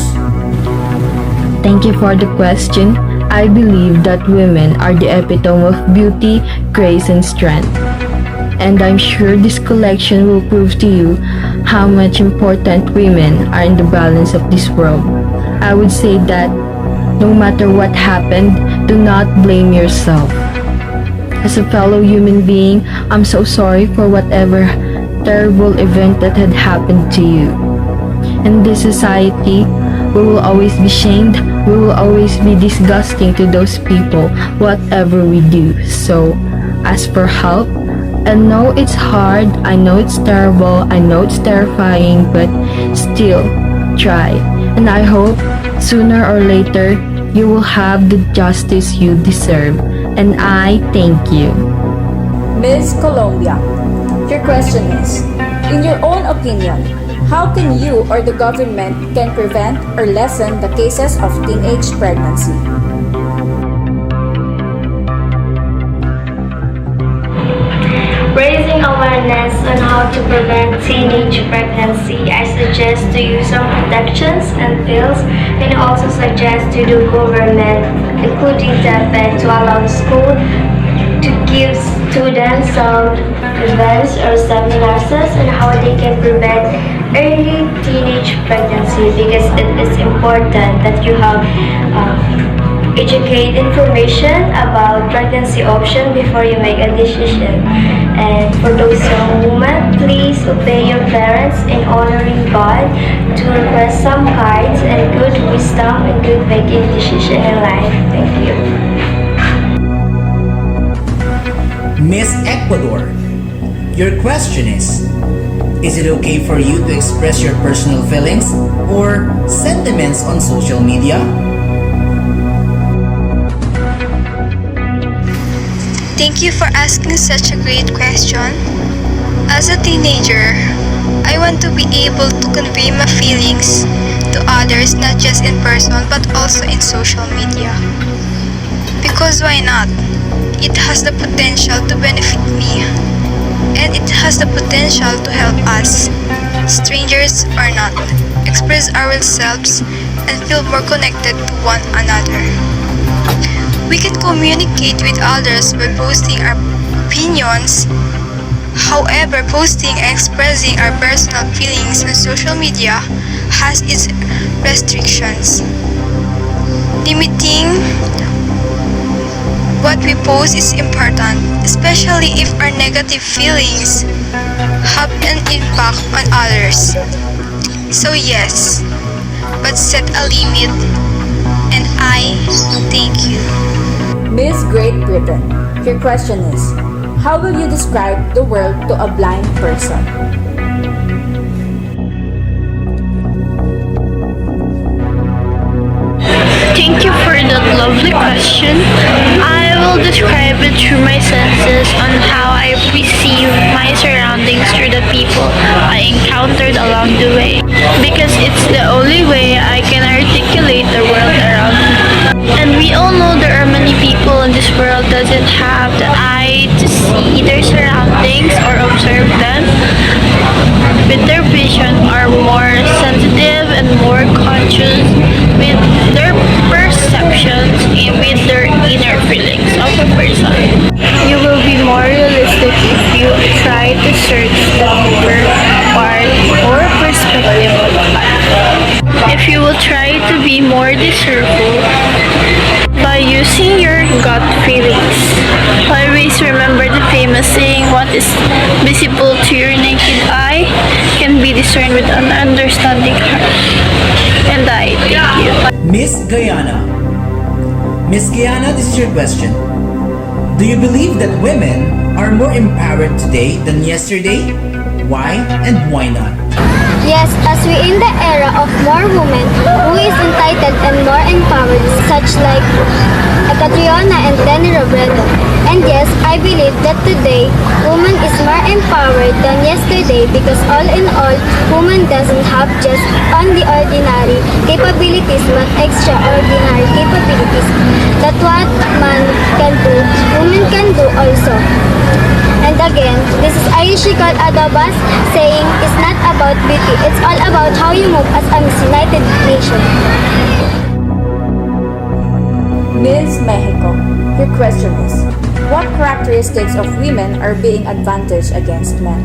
Thank you for the question. I believe that women are the epitome of beauty, grace, and strength. And I'm sure this collection will prove to you how much important women are in the balance of this world. I would say that no matter what happened, do not blame yourself. As a fellow human being, I'm so sorry for whatever terrible event that had happened to you. In this society, we will always be shamed, we will always be disgusting to those people, whatever we do. So, ask for help. I know it's hard, I know it's terrible, I know it's terrifying, but still, try. And I hope, sooner or later, you will have the justice you deserve. And I thank you. Miss Colombia, your question is, in your own opinion, how can you or the government can prevent or lessen the cases of teenage pregnancy? Raising awareness on how to prevent teenage pregnancy, I suggest to use some protections and pills, and also suggest to the government, including DepEd, to allow school to give students some events or seminars on how they can prevent early teenage pregnancy, because it is important that you have educate information about pregnancy option before you make a decision. And for those young women, please obey your parents in honoring God, to request some cards and good wisdom and good making decision in life. Thank you. Miss Ecuador, your question is it okay for you to express your personal feelings or sentiments on social media? Thank you for asking such a great question. As a teenager, I want to be able to convey my feelings to others, not just in person but also in social media. Because why not? It has the potential to benefit me, and it has the potential to help us, strangers or not, express ourselves and feel more connected to one another. We can communicate with others by posting our opinions. However, posting and expressing our personal feelings on social media has its restrictions. Limiting what we post is important, especially if our negative feelings have an impact on others. So yes, but set a limit, and I thank you. Miss Great Britain, your question is, how will you describe the world to a blind person? Thank you for that lovely question. I will describe it through my senses on how I perceive my surroundings through the people I encountered along the way, because it's the only way I can articulate the world around me. And we all know there are many people in this world that doesn't have the eye to see their surroundings or observe them. With their vision are more sensitive and more conscious with their perceptions and with their inner feelings of a person. You will be more realistic if you try to search the deeper part or perspective of life. If you will try to be more discernible by using your gut feelings. Always remember the famous saying, what is visible to your naked eye can be discerned with an understanding heart. And I thank you. Miss Guyana. Miss Guyana, this is your question. Do you believe that women are more empowered today than yesterday? Why and why not? Yes, as we in the era of more women who is entitled and more empowered, such like Catriona and Lenny Robredo. And yes, I believe that today, woman is more empowered than yesterday, because all in all, woman doesn't have just only ordinary capabilities but extraordinary capabilities. That what man can do, woman can do also. And again, this is Irishikal Adobas saying it's not about beauty, it's all about how you move as a Miss United Nation. Miss Mexico, your question is, what characteristics of women are being advantaged against men?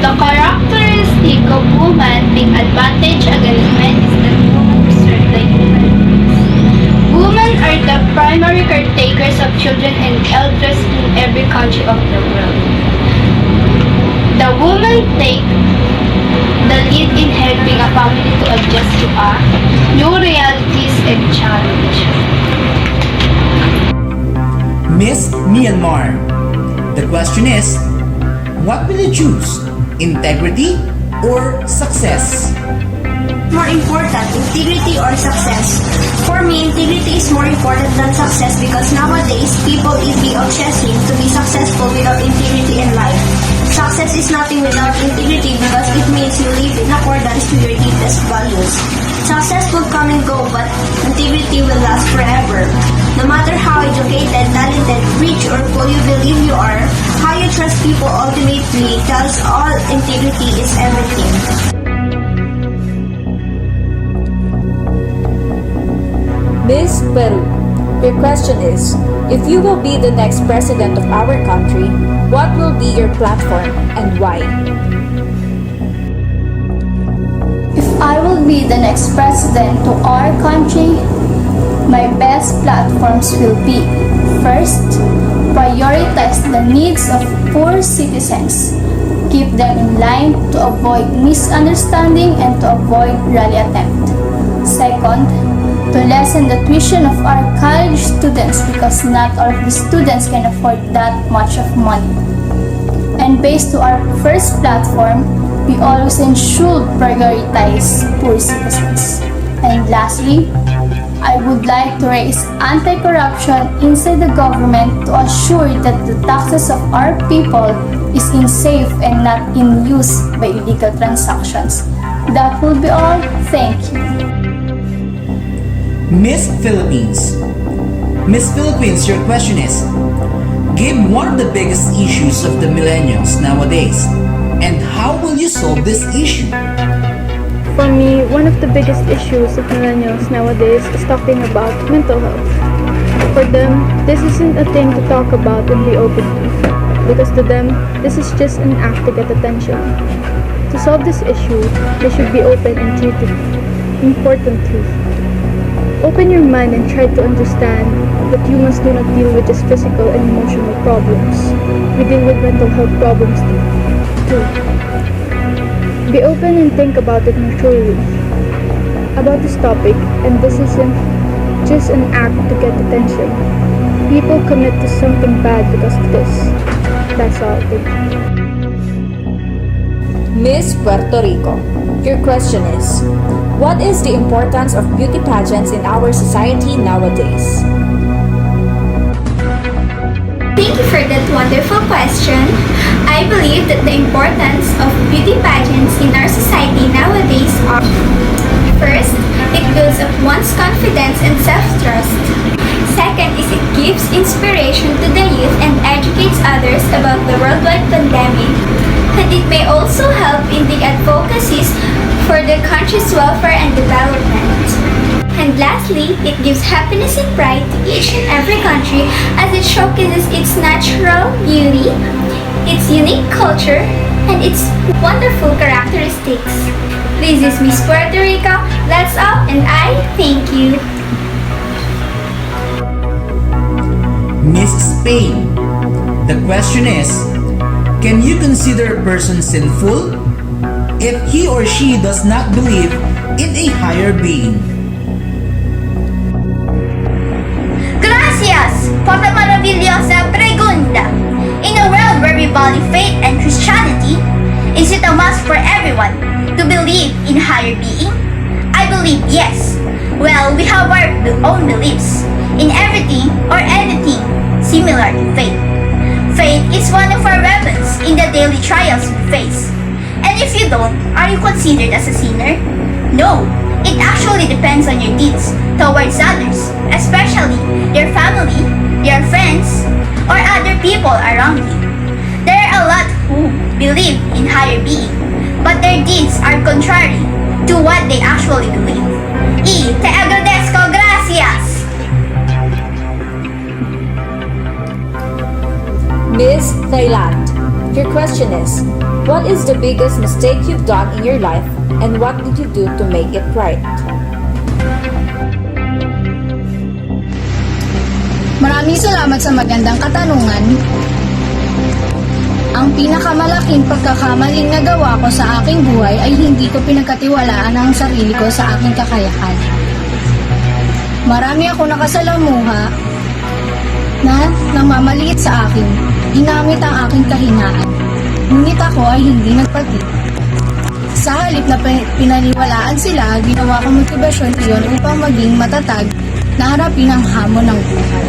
The characteristic of women being advantage against men is that women preserve the human beings. Women are the primary caretakers of children and elders in every country of the world. The woman take the lead in helping a family to adjust to new realities and challenge. Miss Myanmar. The question is, what will you choose? Integrity or success? More important, integrity or success? For me, integrity is more important than success because nowadays, people is be obsessing to be successful without integrity in life. Success is nothing without integrity because it means you live in accordance to your deepest values. Success will come and go, but integrity will last forever. No matter how educated, talented, rich, or poor you believe you are, how you trust people ultimately tells all integrity is everything. Miss Peru, your question is, if you will be the next president of our country, what will be your platform and why? If I will be the next president to our country, my best platforms will be: first, prioritize the needs of poor citizens. Keep them in line to avoid misunderstanding and to avoid rally attempt. Second, to lessen the tuition of our college students because not all of the students can afford that much of money. And based to our first platform, we always should prioritize poor citizens. And lastly, I would like to raise anti-corruption inside the government to assure that the taxes of our people is in safe and not in use by illegal transactions. That will be all. Thank you. Miss Philippines. Miss Philippines, your question is, give one of the biggest issues of the millennials nowadays, and how will you solve this issue? For me, one of the biggest issues of millennials nowadays is talking about mental health. For them, this isn't a thing to talk about and be open to, because to them, this is just an act to get attention. To solve this issue, they should be open and treat it importantly. Open your mind and try to understand that humans do not deal with just physical and emotional problems. We deal with mental health problems too. Be open and think about it maturely. About this topic, and this isn't just an act to get attention. People commit to something bad because of this. That's all. Thank you. Miss Puerto Rico, your question is, what is the importance of beauty pageants in our society nowadays? Thank you for that wonderful question. I believe that the importance of beauty pageants in our society nowadays are: first, it builds up one's confidence and self-trust. Second is it gives inspiration to the youth and educates others about the worldwide pandemic. And it may also help in the advocacies for the country's welfare and development. And lastly, it gives happiness and pride to each and every country as it showcases its natural beauty, its unique culture, and its wonderful characteristics. This is Miss Puerto Rico. That's all, and I thank you. Miss Spain. The question is, can you consider a person sinful if he or she does not believe in a higher being? Gracias por la maravillosa pregunta. In a world where we value faith and Christianity, is it a must for everyone to believe in higher being? I believe yes. Well, we have our own beliefs in everything or anything similar to faith. Faith is one of our weapons in the daily trials we face. And if you don't, are you considered as a sinner? No, it actually depends on your deeds towards others, especially your family, your friends, or other people around you. There are a lot who believe in higher being, but their deeds are contrary to what they actually believe. Te agradezco, gracias! Miss Thailand, your question is, what is the biggest mistake you've done in your life and what did you do to make it right? Maraming salamat sa magandang katanungan. Ang pinakamalaking pagkakamaling nagawa ko sa aking buhay ay hindi ko pinagkatiwalaan ang sarili ko sa aking kakayahan. Marami ako nakasalamuha na namamaliit sa akin, ginamit ang aking kahinaan. Ngunit ako ay hindi nagpatid. Sa halip na pinaniwalaan sila, ginawa ko motibasyon iyon upang maging matatag na harapin ang hamon ng buhay.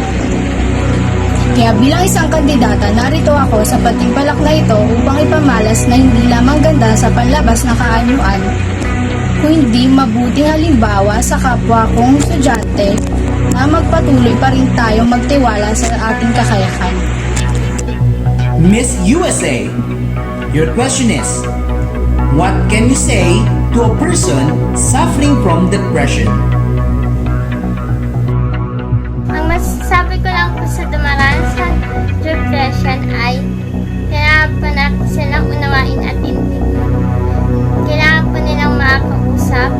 Kaya bilang isang kandidata, narito ako sa patimpalak na ito upang ipamalas na hindi lamang ganda sa panlabas na kaanyuan, kundi mabuting halimbawa sa kapwa kong estudyante na magpatuloy pa rin tayong magtiwala sa ating kakayahan. Miss USA, your question is, what can you say to a person suffering from depression? Ang masasabi ko lang po sa dumaranas sa depression ay kailangan po natin silang unawain at intindihin. Kailangan po nilang makakausap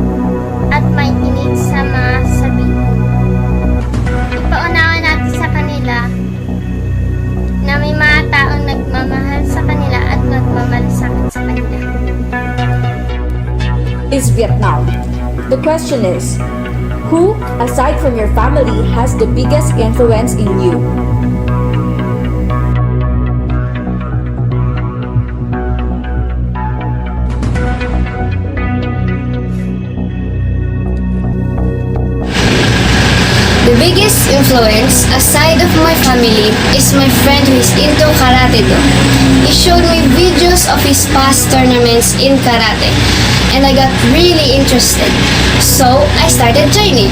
at makinig sa mga sabihin. Ipaunawa natin sa kanila na may mga taong nagmamahal sa kanila at nagmamalasakit sa kanila. Is Vietnam. The question is, who, aside from your family, has the biggest influence in you? The biggest influence, aside of my family, is my friend who is into karate do. He showed me videos of his past tournaments in karate, and I got really interested. So, I started training.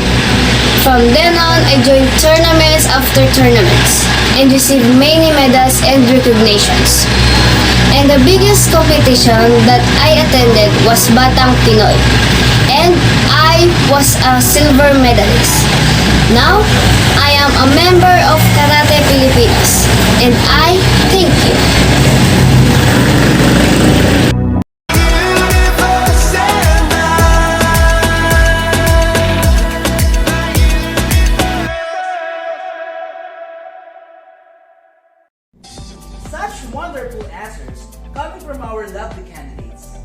From then on, I joined tournaments after tournaments, and received many medals and recognitions. And the biggest competition that I attended was Batang Pinoy, and I was a silver medalist. Now, I am a member of Karate Pilipinas, and I thank you. Such wonderful answers coming from our lovely candidates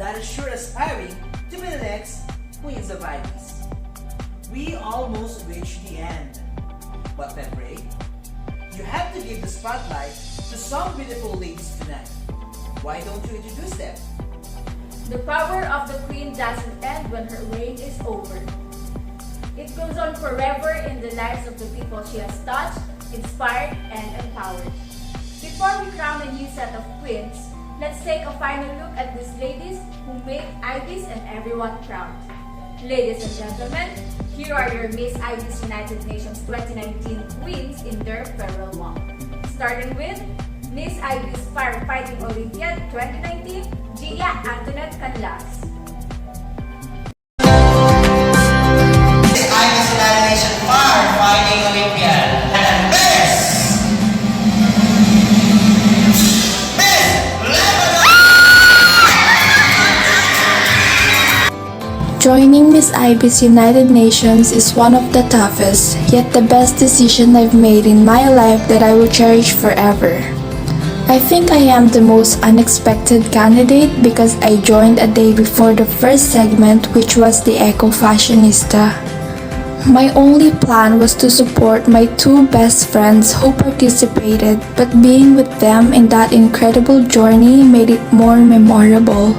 that is sure aspiring to be the next Queens of Ibis. We almost reached the end, but Pepre, you have to give the spotlight to some beautiful ladies tonight. Why don't you introduce them? The power of the queen doesn't end when her reign is over. It goes on forever in the lives of the people she has touched, inspired, and empowered. Before we crown a new set of queens, let's take a final look at these ladies who made Ibis and everyone proud. Ladies and gentlemen, here are your Miss Ibis United Nations 2019 queens in their farewell walk. Starting with Miss Ibis Firefighting Olympiad 2019, Gia Antoinette Canlas. Ibis United Nations Firefighting Olympiad and Miss Joining Miss Ibis United Nations is one of the toughest, yet the best decision I've made in my life that I will cherish forever. I think I am the most unexpected candidate because I joined a day before the first segment, which was the Eco Fashionista. My only plan was to support my two best friends who participated, but being with them in that incredible journey made it more memorable.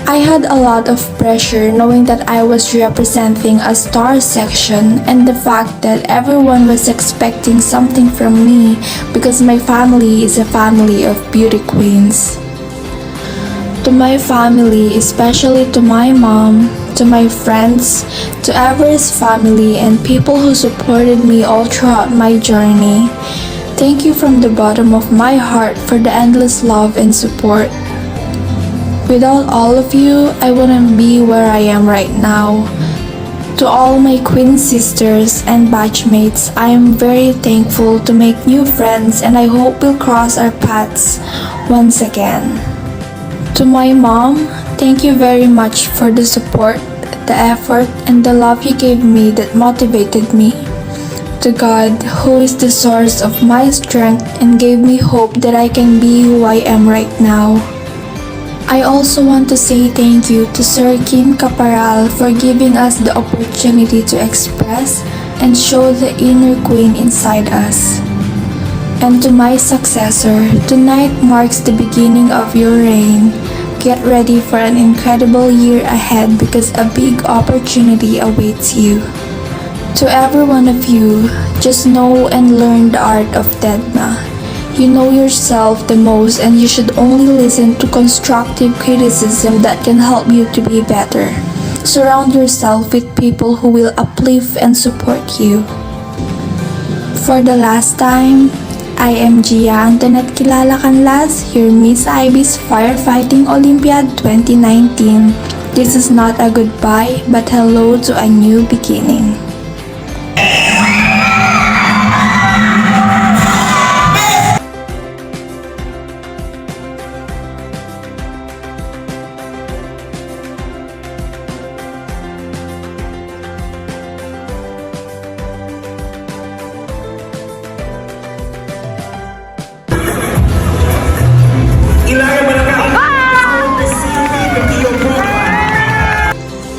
I had a lot of pressure knowing that I was representing a star section and the fact that everyone was expecting something from me because my family is a family of beauty queens. To my family, especially to my mom, to my friends, to Everest family and people who supported me all throughout my journey, thank you from the bottom of my heart for the endless love and support. Without all of you, I wouldn't be where I am right now. To all my queen sisters and batchmates, I am very thankful to make new friends and I hope we'll cross our paths once again. To my mom, thank you very much for the support, the effort, and the love you gave me that motivated me. to God, who is the source of my strength and gave me hope that I can be who I am right now. I also want to say thank you to Sir Kim Caparal for giving us the opportunity to express and show the inner queen inside us. And to my successor, tonight marks the beginning of your reign. Get ready for an incredible year ahead because a big opportunity awaits you. To every one of you, just know and learn the art of Tedna. You know yourself the most and you should only listen to constructive criticism that can help you to be better. Surround yourself with people who will uplift and support you. For the last time, I am Gia Antoinette Kilala Canlas, your Miss Ibis Firefighting Olympiad 2019. This is not a goodbye, but hello to a new beginning.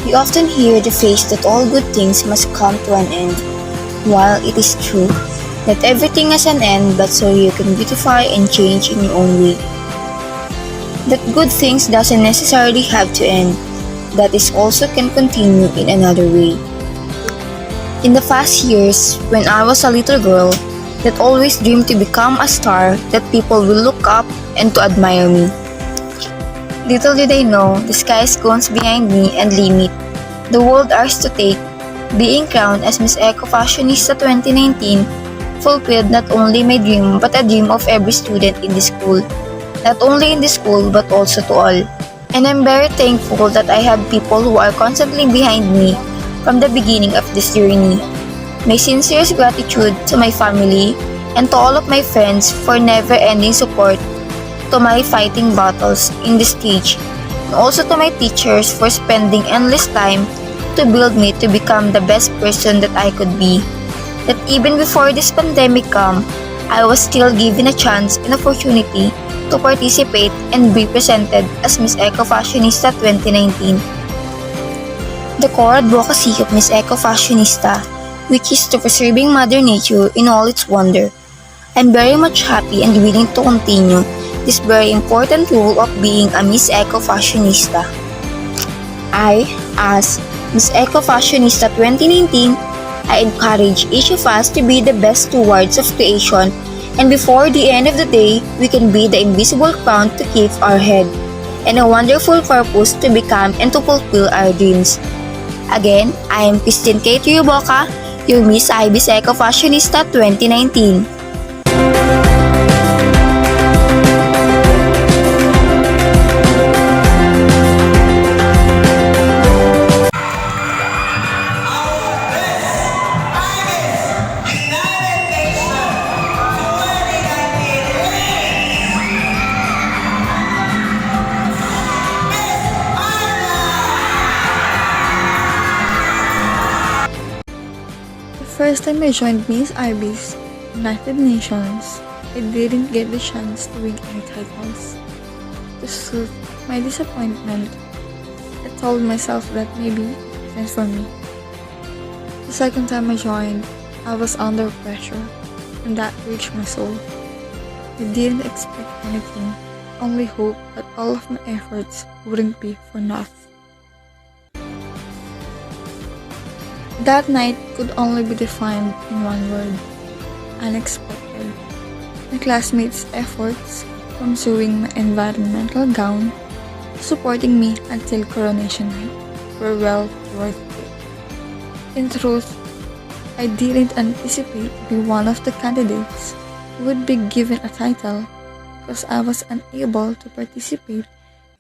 We often hear the phrase that all good things must come to an end. While it is true that everything has an end, but so you can beautify and change in your own way. That good things doesn't necessarily have to end, that is also can continue in another way. In the past years, when I was a little girl that always dreamed to become a star that people will look up and to admire me. Little did I know, the sky goes behind me and limit. The world ours to take. Being crowned as Miss Eco Fashionista 2019 fulfilled not only my dream but a dream of every student in the school. Not only in the school but also to all. And I'm very thankful that I have people who are constantly behind me from the beginning of this journey. My sincerest gratitude to my family and to all of my friends for never-ending support to my fighting battles in the stage, and also to my teachers for spending endless time to build me to become the best person that I could be. That even before this pandemic came, I was still given a chance and opportunity to participate and be presented as Miss Eco Fashionista 2019. The core advocacy of Miss Eco Fashionista, which is to preserving Mother Nature in all its wonder. I'm very much happy and willing to continue this very important role of being a Miss Eco Fashionista. I, as Miss Eco Fashionista 2019, I encourage each of us to be the best stewards of creation, and before the end of the day, we can be the invisible crown to keep our head, and a wonderful purpose to become and to fulfill our dreams. Again, I am Christine K. Triuboca, your Miss Ibis Eco Fashionista 2019. First time I joined Miss Ibis, United Nations, I didn't get the chance to win any titles. To soothe my disappointment, I told myself that maybe it wasn't for me. The second time I joined, I was under pressure, and that reached my soul. I didn't expect anything, only hope that all of my efforts wouldn't be for nothing. That night could only be defined in one word: unexpected. My classmates' efforts, from sewing my environmental gown to supporting me until Coronation night, were well worth it. In truth, I didn't anticipate to be one of the candidates who would be given a title because I was unable to participate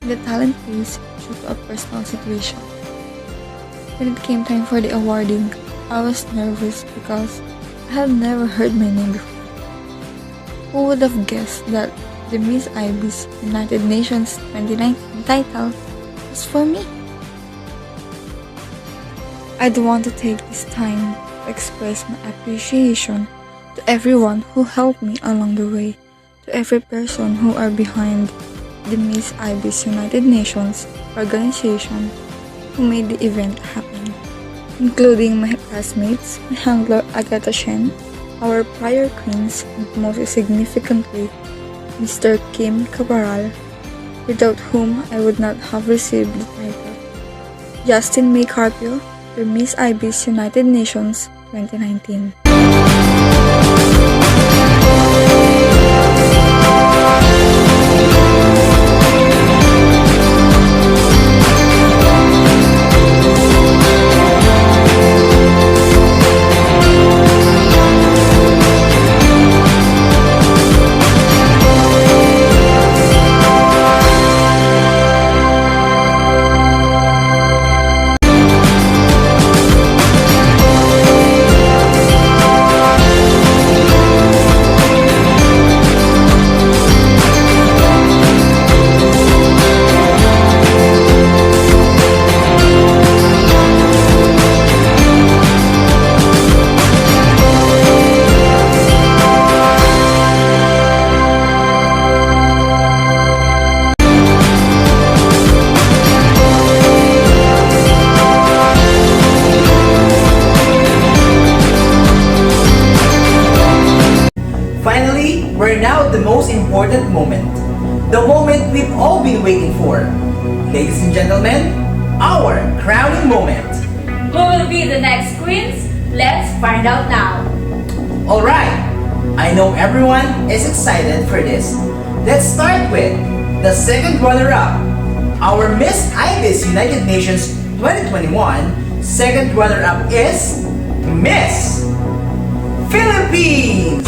in the talent race due to a personal situation. When it came time for the awarding, I was nervous because I had never heard my name before. Who would have guessed that the Miss Ibis United Nations 2019 title was for me? I'd want to take this time to express my appreciation to everyone who helped me along the way, to every person who are behind the Miss Ibis United Nations organization who made the event happen, including my classmates, my handler Agatha Shen, our prior queens, and most significantly, Mr. Kim Cabral, without whom I would not have received the title. Justin May Carpio, your Miss Ibis United Nations 2019. Finally, we're now at the most important moment. The moment we've all been waiting for. Ladies and gentlemen, our crowning moment. Who will be the next queens? Let's find out now. Alright, I know everyone is excited for this. Let's start with the second runner-up. Our Miss Ibis United Nations 2021 second runner-up is Miss Philippines!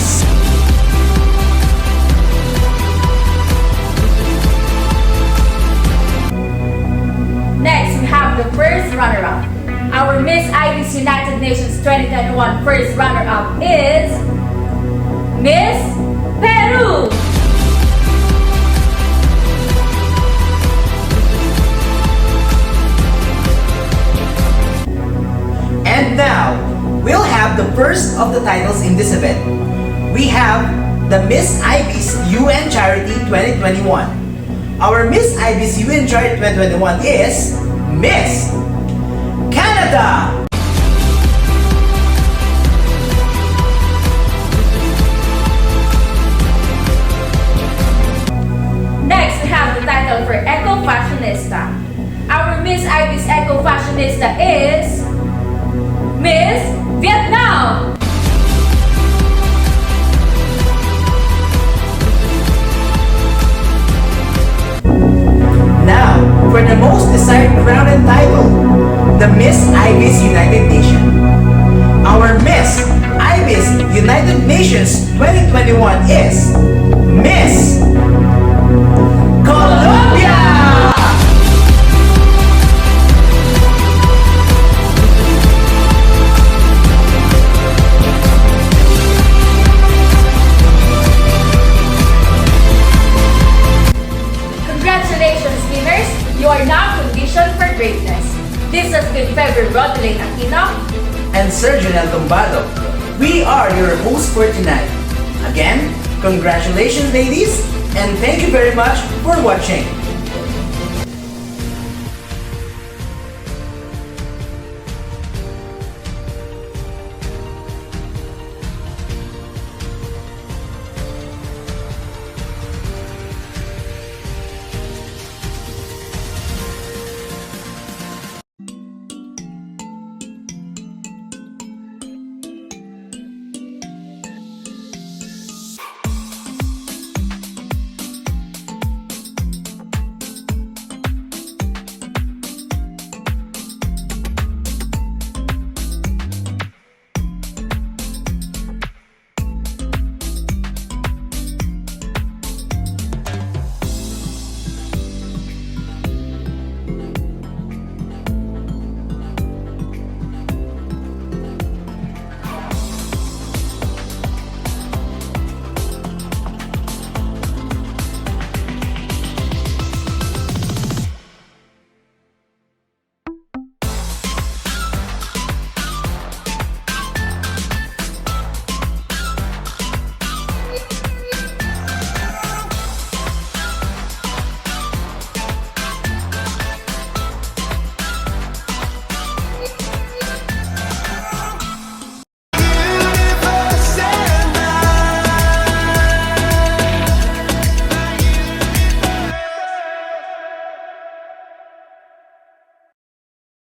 Next, we have the first runner-up. Our Miss Ibis United Nations 2021 first runner-up is Miss Peru. And now, we'll have the first of the titles in this event. We have the Miss Ibis UN Charity 2021. Our Miss Ibis UN Charity 2021 is Miss Canada! Next, we have the title for Eco Fashionista. Our Miss Ibis Eco Fashionista is Miss Vietnam. Now, for the most desired crown and title, the Miss Ibis United Nations. Our Miss Ibis United Nations 2021 is Miss Colombia! Congratulations, winners! You are now conditioned for greatness. This has been February Rodelaine Aquino and Sir Jonel Tumbado. We are your hosts for tonight. Again, congratulations ladies, and thank you very much for watching.